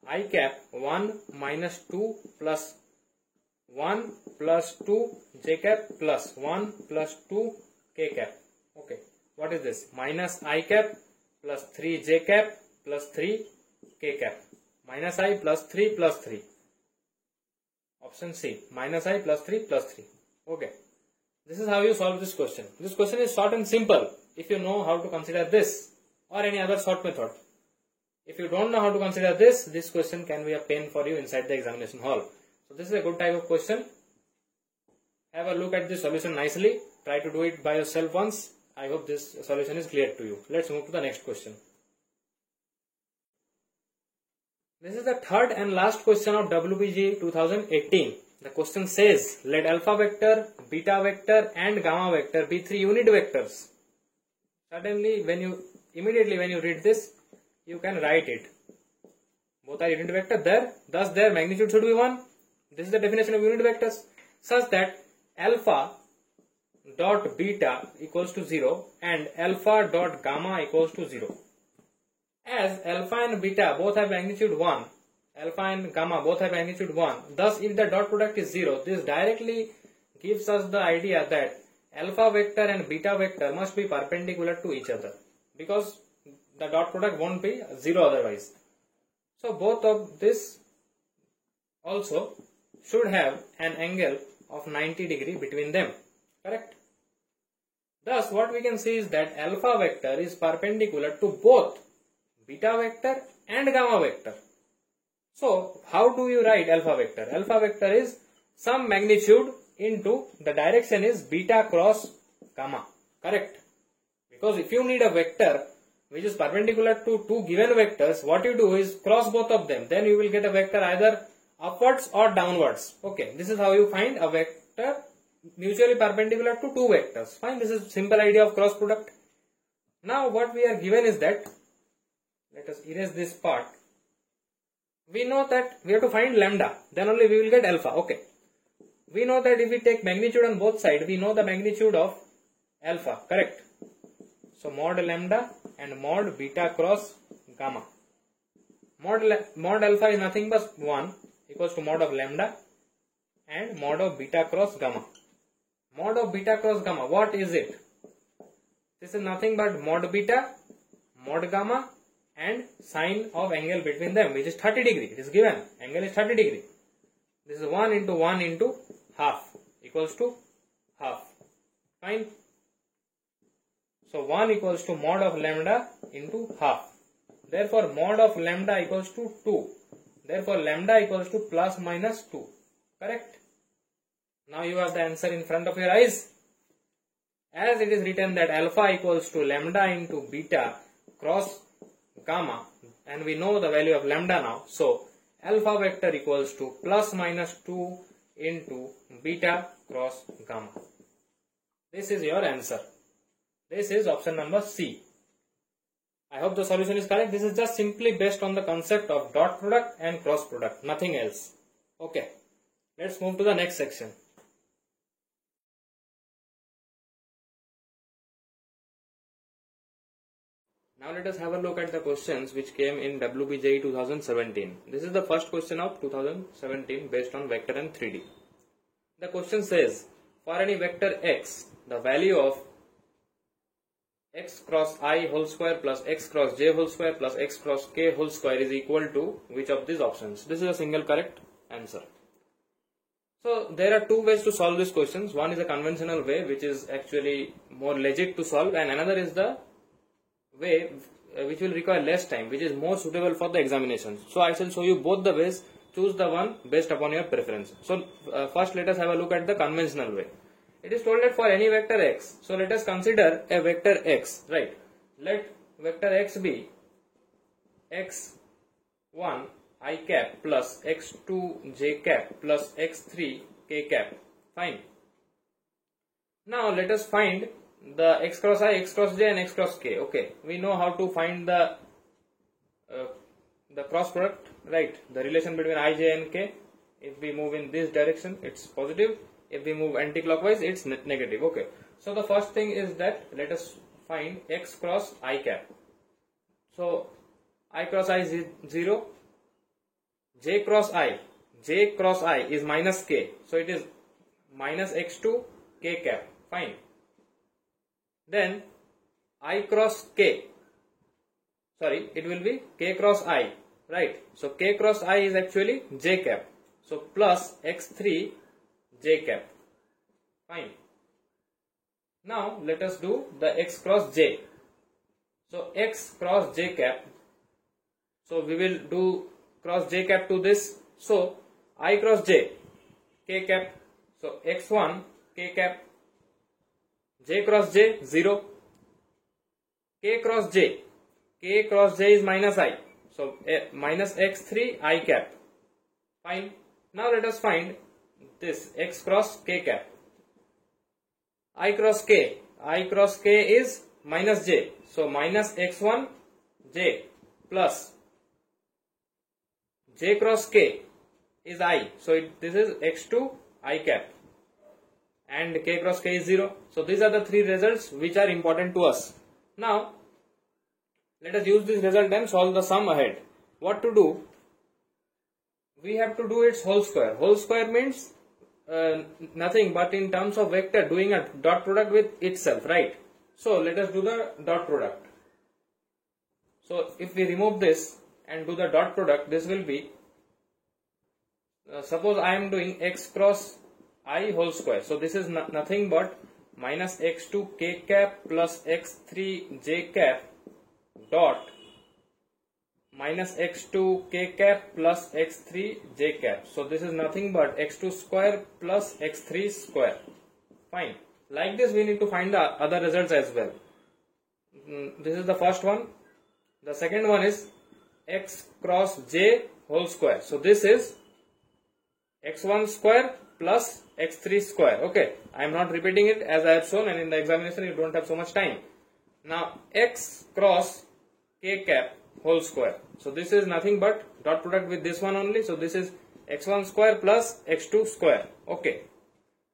I cap 1 minus 2 plus 1 plus 2 j cap plus 1 plus 2 k cap. Okay, what is this? Minus I cap plus 3 j cap plus 3 k cap. Minus I plus 3 plus 3. Option C, minus I plus 3 plus 3. Okay, this is how you solve this question. This question is short and simple if you know how to consider this or any other short method. If you don't know how to consider this question can be a pain for you inside the examination hall. So this is a good type of question. Have a look at this solution nicely. Try to do it by yourself once. I hope this solution is clear to you. Let's move to the next question. This is the third and last question of WBG 2018. The question says, let alpha vector, beta vector and gamma vector be 3 unit vectors. Suddenly, immediately when you read this, you can write it. Both are unit vector there, thus their magnitude should be 1. This is the definition of unit vectors, such that alpha dot beta equals to 0 and alpha dot gamma equals to 0. As alpha and beta both have magnitude 1, alpha and gamma both have magnitude 1, thus if the dot product is 0, this directly gives us the idea that alpha vector and beta vector must be perpendicular to each other, because the dot product won't be 0 otherwise. So both of this also should have an angle of 90 degree between them, correct? Thus what we can see is that alpha vector is perpendicular to both beta vector and gamma vector. So how do you write alpha vector? Alpha vector is some magnitude into the direction is beta cross gamma, correct? Because if you need a vector which is perpendicular to two given vectors, what you do is cross both of them, then you will get a vector either upwards or downwards. Okay, this is how you find a vector mutually perpendicular to two vectors. Fine, this is simple idea of cross product. Now what we are given is that, let us erase this part. We know that we have to find lambda, then only we will get alpha. Okay, we know that if we take magnitude on both sides, we know the magnitude of alpha, correct? So mod lambda and mod beta cross gamma. Mod alpha is nothing but 1 equals to mod of lambda and mod of beta cross gamma. Mod of beta cross gamma, what is it? This is nothing but mod beta, mod gamma and sine of angle between them, which is 30 degree. It is given, angle is 30 degree. This is 1 into half equals to half. Fine. So 1 equals to mod of lambda into half. Therefore mod of lambda equals to 2. Therefore lambda equals to plus minus 2. Correct? Now you have the answer in front of your eyes. As it is written that alpha equals to lambda into beta cross gamma, and we know the value of lambda now. So alpha vector equals to plus minus 2 into beta cross gamma. This is your answer. This is option number C. I hope the solution is correct. This is just simply based on the concept of dot product and cross product, nothing else. Okay, let's move to the next section. Now let us have a look at the questions which came in WBJE 2017. This is the first question of 2017 based on vector and 3D. The question says, for any vector x, the value of x cross I whole square plus x cross j whole square plus x cross k whole square is equal to which of these options? This is a single correct answer. So there are two ways to solve these questions. One is a conventional way which is actually more legit to solve, and another is the way which will require less time, which is more suitable for the examination. So I shall show you both the ways. Choose the one based upon your preference. So first let us have a look at the conventional way. It is told that for any vector x, so let us consider a vector x, right? Let vector x be x1 I cap plus x2 j cap plus x3 k cap. Fine. Now let us find the x cross I, x cross j and x cross k. Okay, we know how to find the the cross product, right? The relation between I, j and k. If we move in this direction, it's positive. If we move anti-clockwise, it's negative. Okay. So the first thing is that let us find x cross I cap. So I cross I is 0. J cross I is minus k. So it is minus x2 k cap. Fine. Then I cross k. Sorry, it will be k cross I. Right. So k cross I is actually j cap. So plus x3 j cap. Fine. Now let us do the x cross j. So x cross j cap. So we will do cross j cap to this. So I cross j, k cap. So x1 k cap. J cross j 0. K cross j. K cross j is minus I. So minus x3 I cap. Fine. Now let us find this x cross k cap. I cross k. I cross k is minus j. So minus x1 j plus j cross k is I. So this is x2 I cap. And k cross k is 0. So these are the three results which are important to us. Now let us use this result and solve the sum ahead. What to do? We have to do its whole square. Whole square means nothing but in terms of vector doing a dot product with itself, right? So let us do the dot product. So if we remove this and do the dot product, this will be suppose I am doing x cross I whole square. So this is nothing but minus x2 k cap plus x3 j cap dot minus x2 k cap plus x3 j cap. So this is nothing but x2 square plus x3 square. Fine. Like this we need to find the other results as well. This is the first one. The second one is x cross j whole square. So this is x1 square plus x3 square. Okay. I am not repeating it as I have shown, and in the examination you don't have so much time. Now x cross k cap whole square. So this is nothing but dot product with this one only. So this is x1 square plus x2 square. Okay.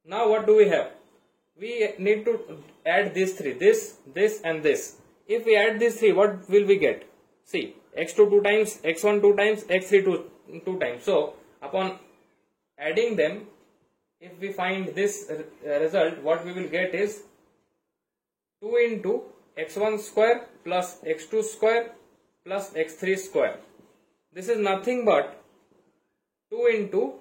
Now what do we have? We need to add these three. This and this. If we add these three, what will we get? See, x2 2 times, x1 2 times, x3 2 times. So upon adding them, if we find this result, what we will get is 2 into x1 square plus x2 square plus x3 square. This is nothing but 2 into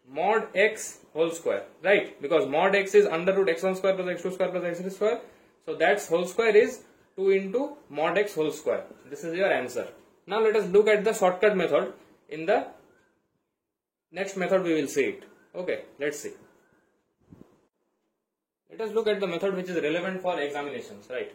mod x whole square, right? Because mod x is under root x1 square plus x2 square plus x3 square. So that's whole square is 2 into mod x whole square. This is your answer. Now let us look at the shortcut method. In the next method we will see it. Okay, let's see. Let us look at the method which is relevant for examinations, right?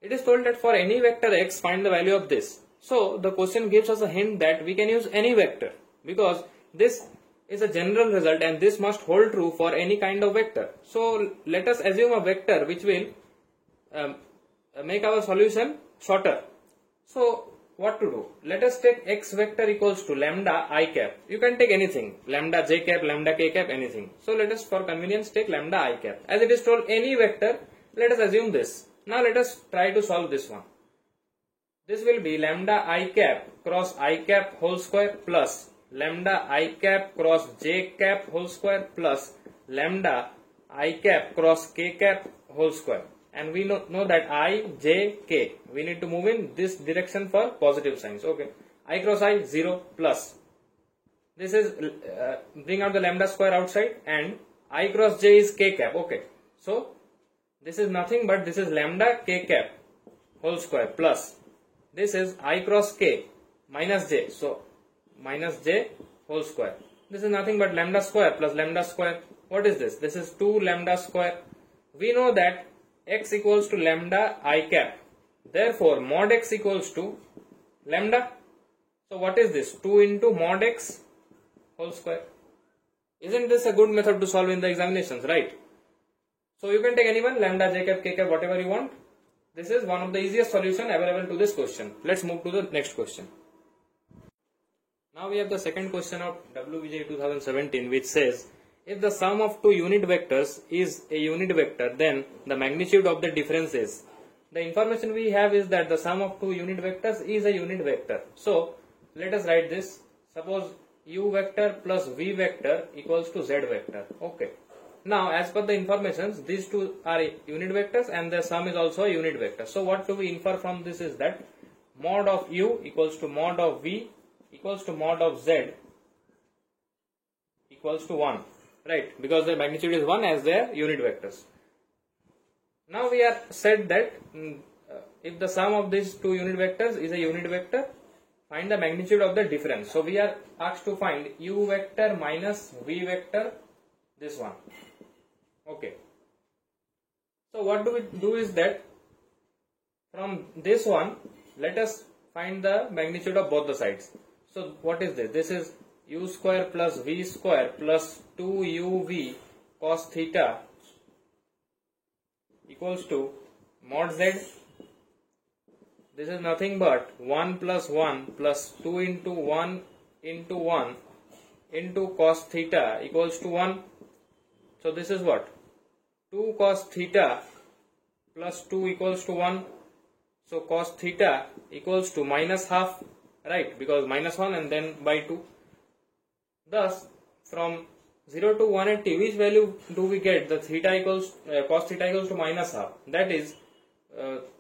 It is told that for any vector x, find the value of this. So the question gives us a hint that we can use any vector, because this is a general result and this must hold true for any kind of vector. So let us assume a vector which will make our solution shorter. So what to do? Let us take x vector equals to lambda I cap. You can take anything, lambda j cap, lambda k cap, anything. So let us for convenience take lambda I cap. As it is told any vector, let us assume this. Now let us try to solve this one. This will be lambda I cap cross I cap whole square plus lambda I cap cross j cap whole square plus lambda I cap cross k cap whole square. And we know that I, j, k. We need to move in this direction for positive signs. Okay. I cross I 0 plus. This is bring out the lambda square outside, and I cross j is k cap. Okay. So this is nothing but this is lambda k cap whole square plus this is I cross k minus j. So minus j whole square. This is nothing but lambda square plus lambda square. What is this? This is 2 lambda square. We know that x equals to lambda I cap. Therefore mod x equals to lambda. So what is this? 2 into mod x whole square. Isn't this a good method to solve in the examinations, right? So you can take anyone, lambda, j cap, k cap, whatever you want. This is one of the easiest solution available to this question. Let's move to the next question. Now we have the second question of WBJ 2017, which says, if the sum of two unit vectors is a unit vector, then the magnitude of the difference is. The information we have is that the sum of two unit vectors is a unit vector. So let us write this. Suppose u vector plus v vector equals to z vector. Okay. Now as per the informations, these two are unit vectors and their sum is also a unit vector. So what do we infer from this is that mod of u equals to mod of v equals to mod of z equals to 1. Right, because the magnitude is 1 as their unit vectors. Now we are said that if the sum of these two unit vectors is a unit vector, find the magnitude of the difference. So we are asked to find u vector minus v vector, this one. Okay. So what do we do is that from this one, let us find the magnitude of both the sides. So what is this? This is u square plus v square plus 2uv cos theta equals to mod z. This is nothing but 1 plus 1 plus 2 into 1 into 1 into cos theta equals to 1. So this is what? 2 cos theta plus 2 equals to 1. So cos theta equals to minus half, right? Because minus 1 and then by 2. Thus, from 0 to 180, which value do we get? The theta equals cos theta equals to minus half. That is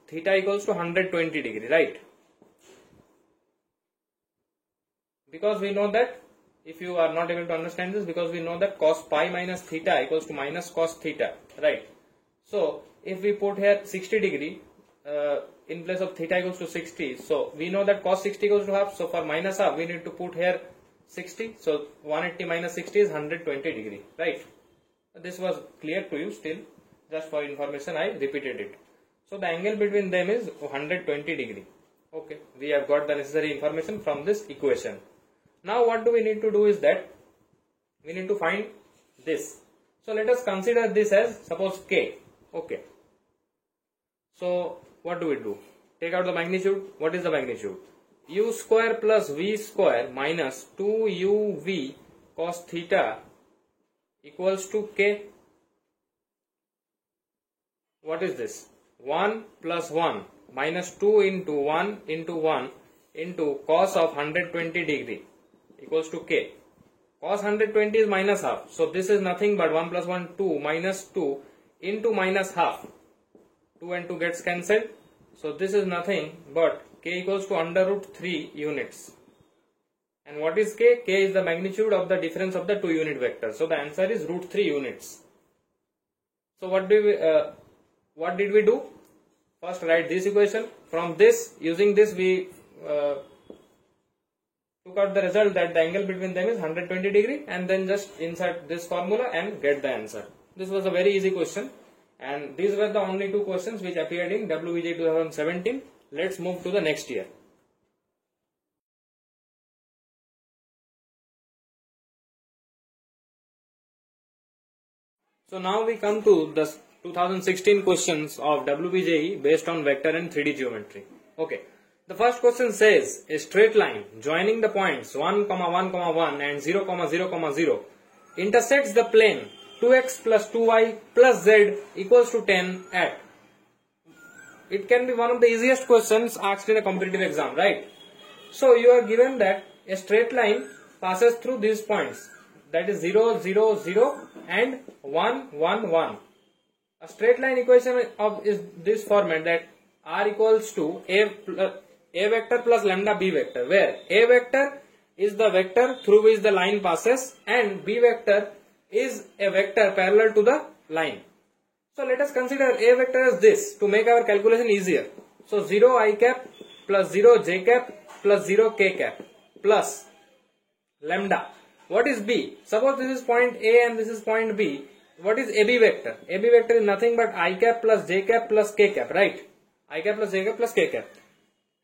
theta equals to 120 degree, right? Because we know that, if you are not able to understand this, because we know that cos pi minus theta equals to minus cos theta, right? So if we put here 60 degree in place of theta equals to 60, so we know that cos 60 equals to half. So for minus half, we need to put here 60. So 180 minus 60 is 120 degree, right? This was clear to you. Still, just for information, I repeated it. So the angle between them is 120 degree. Okay, we have got the necessary information from this equation. Now what do we need to do is that we need to find this. So let us consider this as suppose k. Okay. So what do we do? Take out the magnitude. What is the magnitude? U square plus v square minus 2uv cos theta equals to k. What is this? 1 plus 1 minus 2 into 1 into 1 into cos of 120 degree equals to k. Cos 120 is minus half. So this is nothing but 1 plus 1, 2 minus 2 into minus half. 2 and 2 gets cancelled. So this is nothing but k equals to under root 3 units. And what is k? K is the magnitude of the difference of the two unit vectors. So the answer is root 3 units. So what did we do? First write this equation. From this, using this, we took out the result that the angle between them is 120 degree, and then just insert this formula and get the answer. This was a very easy question, and these were the only two questions which appeared in WBJ 2017. Let's move to the next year. So now we come to the 2016 questions of WBJE based on vector and 3D geometry. Okay. The first question says a straight line joining the points 1, 1, 1 and 0, 0, 0 intersects the plane 2x plus 2y plus z equals to 10 at. It can be one of the easiest questions asked in a competitive exam, right? So you are given that a straight line passes through these points, that is 0, 0, 0 and 1, 1, 1. A straight line equation is this format, that r equals to a vector plus lambda b vector, where a vector is the vector through which the line passes and b vector is a vector parallel to the line. So let us consider a vector as this to make our calculation easier. So 0 I cap plus 0 j cap plus 0 k cap plus lambda. What is b? Suppose this is point A and this is point B. What is AB vector? AB vector is nothing but I cap plus j cap plus k cap, right? I cap plus j cap plus k cap.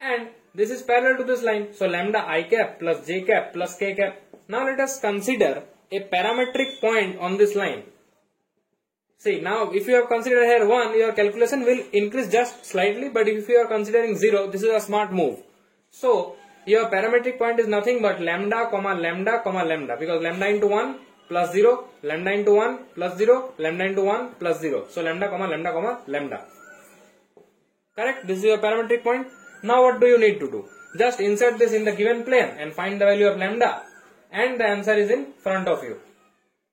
And this is parallel to this line. So lambda I cap plus j cap plus k cap. Now let us consider a parametric point on this line. See, now if you have considered here 1, your calculation will increase just slightly, but if you are considering 0, this is a smart move. So your parametric point is nothing but lambda comma lambda comma lambda, because lambda into 1 plus 0, lambda into 1 plus 0, lambda into 1 plus 0. So lambda comma lambda comma lambda. Correct? This is your parametric point. Now what do you need to do? Just insert this in the given plane and find the value of lambda, and the answer is in front of you.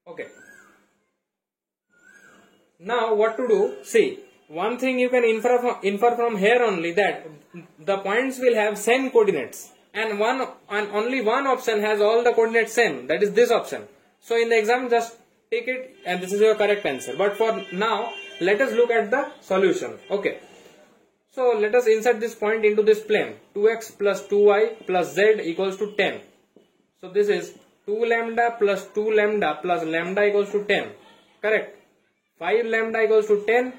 Okay. Now what to do? See, one thing you can infer from here only, that the points will have same coordinates, and only one option has all the coordinates same, that is this option. So in the exam just take it and this is your correct answer. But for now let us look at the solution. Okay. So let us insert this point into this plane. 2x plus 2y plus z equals to 10. So this is 2 lambda plus 2 lambda plus lambda equals to 10. Correct. 5 lambda equals to 10.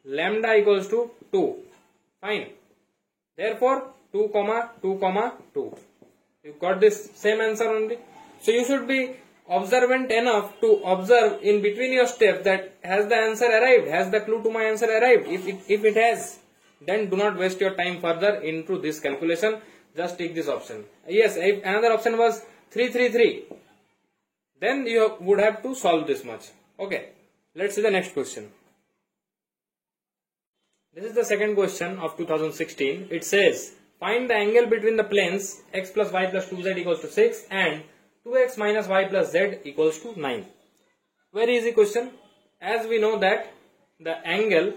Lambda equals to 2. Fine. Therefore 2 comma 2 comma 2. You got this same answer only. So you should be observant enough to observe in between your steps that has the answer arrived, has the clue to my answer arrived. If it has, then do not waste your time further into this calculation. Just take this option. Yes, if another option was 333, then you would have to solve this much. Okay, let's see the next question. This is the second question of 2016. It says, find the angle between the planes x plus y plus 2z equals to 6 and 2x minus y plus z equals to 9. Very easy question. As we know that the angle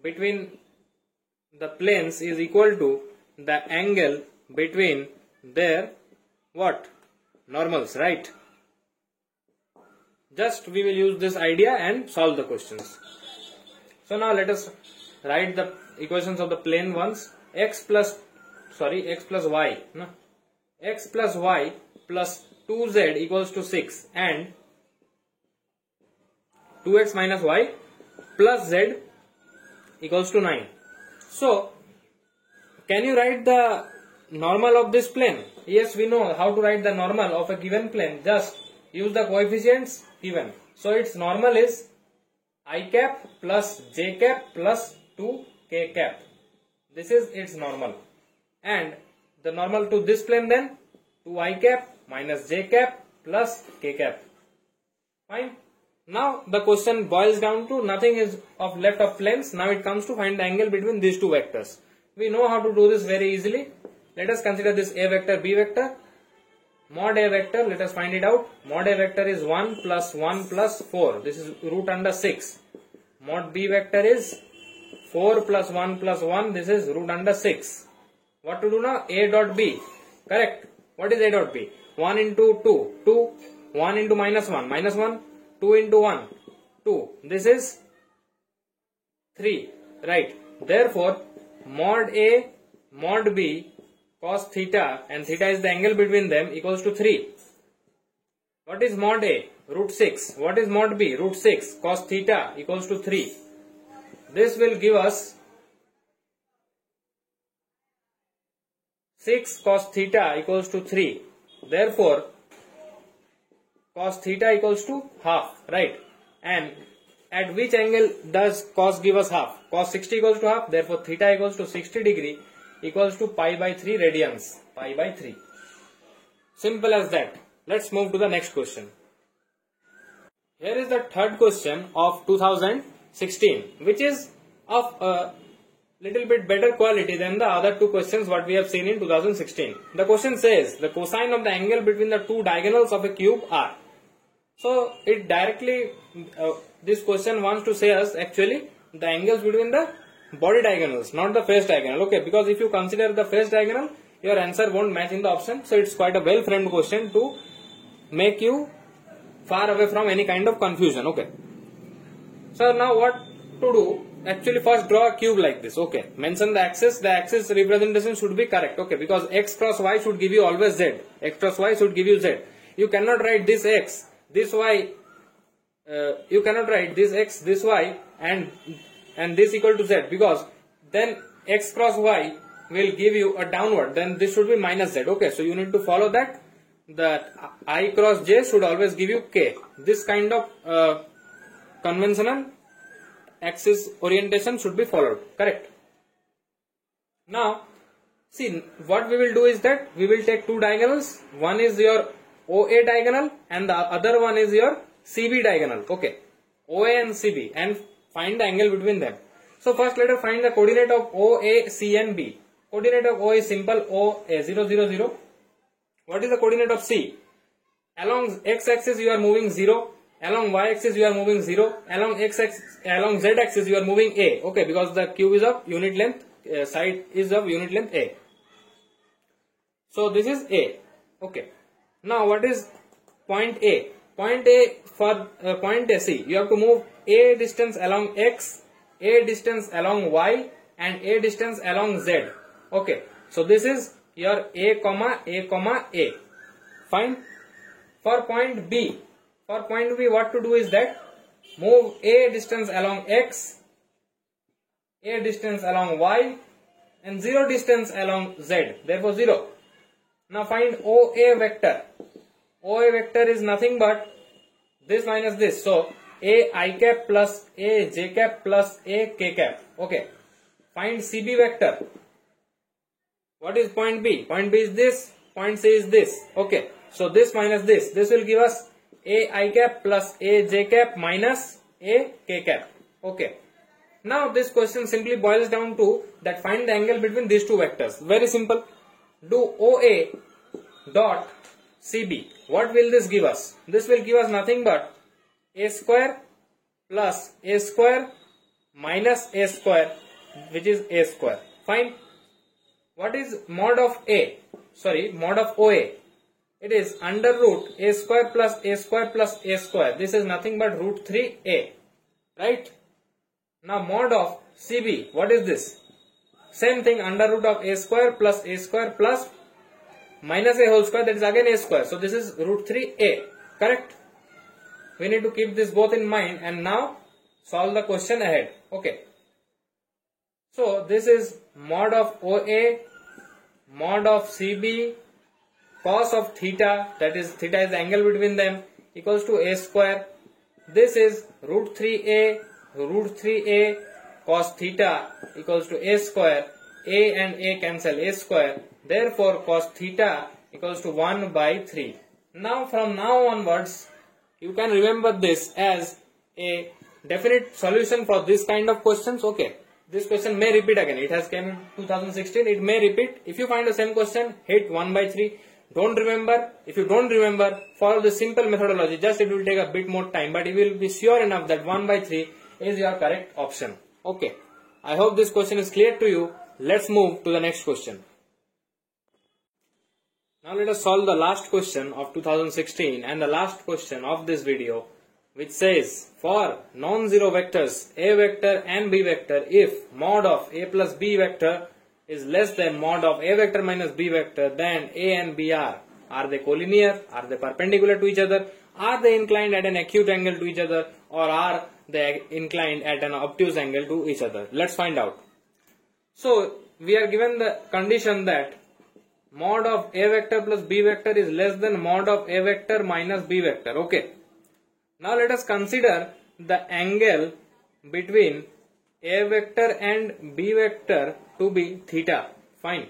between the planes is equal to the angle between their what? Normals, right? Just we will use this idea and solve the questions. So now let us write the equations of the plane ones. X plus y. No? X plus y plus 2z equals to 6 and 2x minus y plus z equals to 9. So, can you write the normal of this plane? Yes, we know how to write the normal of a given plane. Just use the coefficients given. So, its normal is I cap plus j cap plus 2k cap. This is its normal. And the normal to this plane then, 2i cap minus j cap plus k cap. Fine. Now the question boils down to nothing is of left of planes. Now it comes to find the angle between these two vectors. We know how to do this very easily. Let us consider this a vector, b vector. Mod a vector, let us find it out. Mod a vector is 1 plus 1 plus 4. This is root under 6. Mod b vector is 4 plus 1 plus 1. This is root under 6. What to do now? A dot b. Correct. What is a dot b? 1 into 2. 2. 1 into minus 1. Minus 1. 2 into 1. 2. This is 3. Right. Therefore, mod A, mod B, cos theta, and theta is the angle between them, equals to 3. What is mod A? Root 6. What is mod B? Root 6. Cos theta equals to 3. This will give us 6 cos theta equals to 3. Therefore, cos theta equals to half, right? And at which angle does cos give us half? Cos 60 equals to half. Therefore, theta equals to 60 degree equals to pi by 3 radians. Pi by 3. Simple as that. Let's move to the next question. Here is the third question of 2016, which is of a little bit better quality than the other two questions what we have seen in 2016. The question says the cosine of the angle between the two diagonals of a cube are. So it directly, this question wants to say us actually the angles between the body diagonals, not the face diagonal. Okay, because if you consider the face diagonal, your answer won't match in the option. So it's quite a well framed question to make you far away from any kind of confusion. Okay. So now what to do? Actually first draw a cube like this. Okay. Mention the axis representation should be correct. Okay. Because x cross y should give you always z. X cross y should give you z. You cannot write this x, this y, you cannot write this x, this y and this equal to z, because then x cross y will give you a downward, then this should be minus z. Okay, so you need to follow that I cross j should always give you k. This kind of conventional axis orientation should be followed. Correct. Now See, what we will do is that we will take two diagonals. One is your OA diagonal and the other one is your CB diagonal. Okay, OA and CB, and find the angle between them. So first let us find the coordinate of OA, C and B. Coordinate of O is simple, OA 0, 0, 0. What is the coordinate of C? Along x-axis you are moving 0. Along y-axis you are moving 0. Along along z-axis you are moving A. Okay, because the cube is of unit length, side is of unit length A. So this is A. Okay. Now what is point A? Point A, for point A, see, you have to move A distance along X, A distance along Y and A distance along Z. Okay. So this is your A comma A comma A. Fine. For point B, what to do is that move A distance along X, A distance along Y and 0 distance along Z. Therefore 0. Now find OA vector. OA vector is nothing but this minus this. So A I cap plus A j cap plus A k cap. Okay. Find CB vector. What is point B? Point B is this. Point C is this. Okay. So this minus this. This will give us A I cap plus A j cap minus A k cap. Okay. Now this question simply boils down to that find the angle between these two vectors. Very simple. Do OA dot CB. What will this give us? This will give us nothing but A square plus A square minus A square, which is A square. Fine. What is mod of A? Sorry, mod of OA. It is under root A square plus A square plus A square. This is nothing but root 3A. Right? Now mod of CB. What is this? Same thing, under root of A square plus minus A whole square, that is again A square. So this is root 3A. Correct? We need to keep this both in mind and now solve the question ahead. Okay. So this is mod of OA, mod of CB, cos of theta, that is theta is the angle between them, equals to A square. This is root 3A cos theta equals to A square. A and A cancel, A square. Therefore cos theta equals to 1 by 3. Now from now onwards you can remember this as a definite solution for this kind of questions. Okay. This question may repeat again. It has came in 2016. It may repeat. If you find the same question, hit 1 by 3. Don't remember. If you don't remember, follow the simple methodology. Just it will take a bit more time, but you will be sure enough that 1 by 3 is your correct option. Okay. I hope this question is clear to you. Let's move to the next question. Now let us solve the last question of 2016 and the last question of this video, which says for non-zero vectors A vector and B vector, if mod of A plus B vector is less than mod of A vector minus B vector, then A and B are they collinear? Are they perpendicular to each other? Are they inclined at an acute angle to each other? Or are they inclined at an obtuse angle to each other? Let's find out. So we are given the condition that mod of A vector plus B vector is less than mod of A vector minus B vector. Okay. Now let us consider the angle between A vector and B vector to be theta. Fine.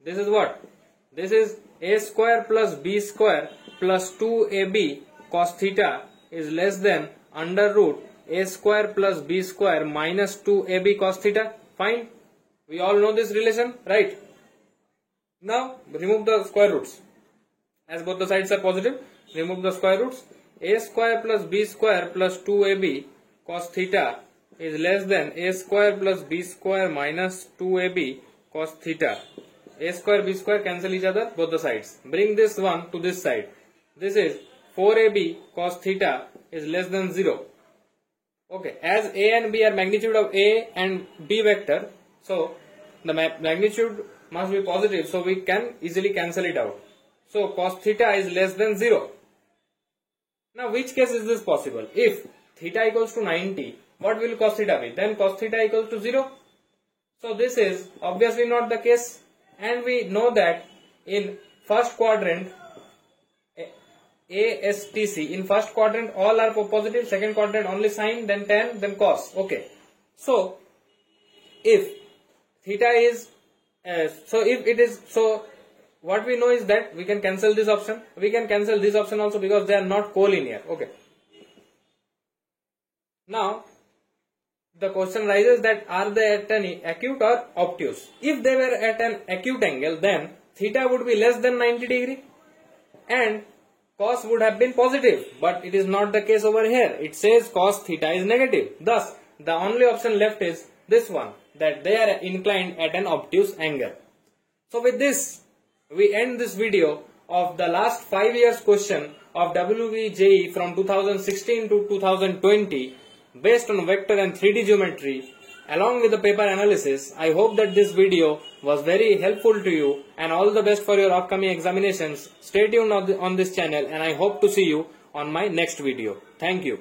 This is what? This is A square plus B square plus 2AB cos theta is less than under root A square plus B square minus 2AB cos theta. Fine. We all know this relation, right? Now remove the square roots. As both the sides are positive, remove the square roots. A square plus B square plus 2AB cos theta is less than A square plus B square minus 2AB cos theta. A square B square cancel each other, both the sides. Bring this one to this side. This is 4AB cos theta is less than 0. Okay, as A and B are magnitude of A and B vector, so the magnitude must be positive, so we can easily cancel it out. So cos theta is less than 0. Now which case is this possible? If theta equals to 90, what will cos theta be? Then cos theta equals to 0. So this is obviously not the case, and we know that in first quadrant ASTC, in first quadrant all are positive, second quadrant only sine, then tan, then cos. Okay. So if theta is So if it is so, what we know is that we can cancel this option. We can cancel this option also because they are not collinear. Okay. Now the question rises that are they at an acute or obtuse? If they were at an acute angle, then theta would be less than 90 degree and cos would have been positive, but it is not the case over here. It says cos theta is negative. Thus, the only option left is this one, that they are inclined at an obtuse angle. So with this, we end this video of the last 5 years question of WVJE from 2016 to 2020 based on vector and 3D geometry along with the paper analysis. I hope that this video was very helpful to you, and all the best for your upcoming examinations. Stay tuned on this channel, and I hope to see you on my next video. Thank you.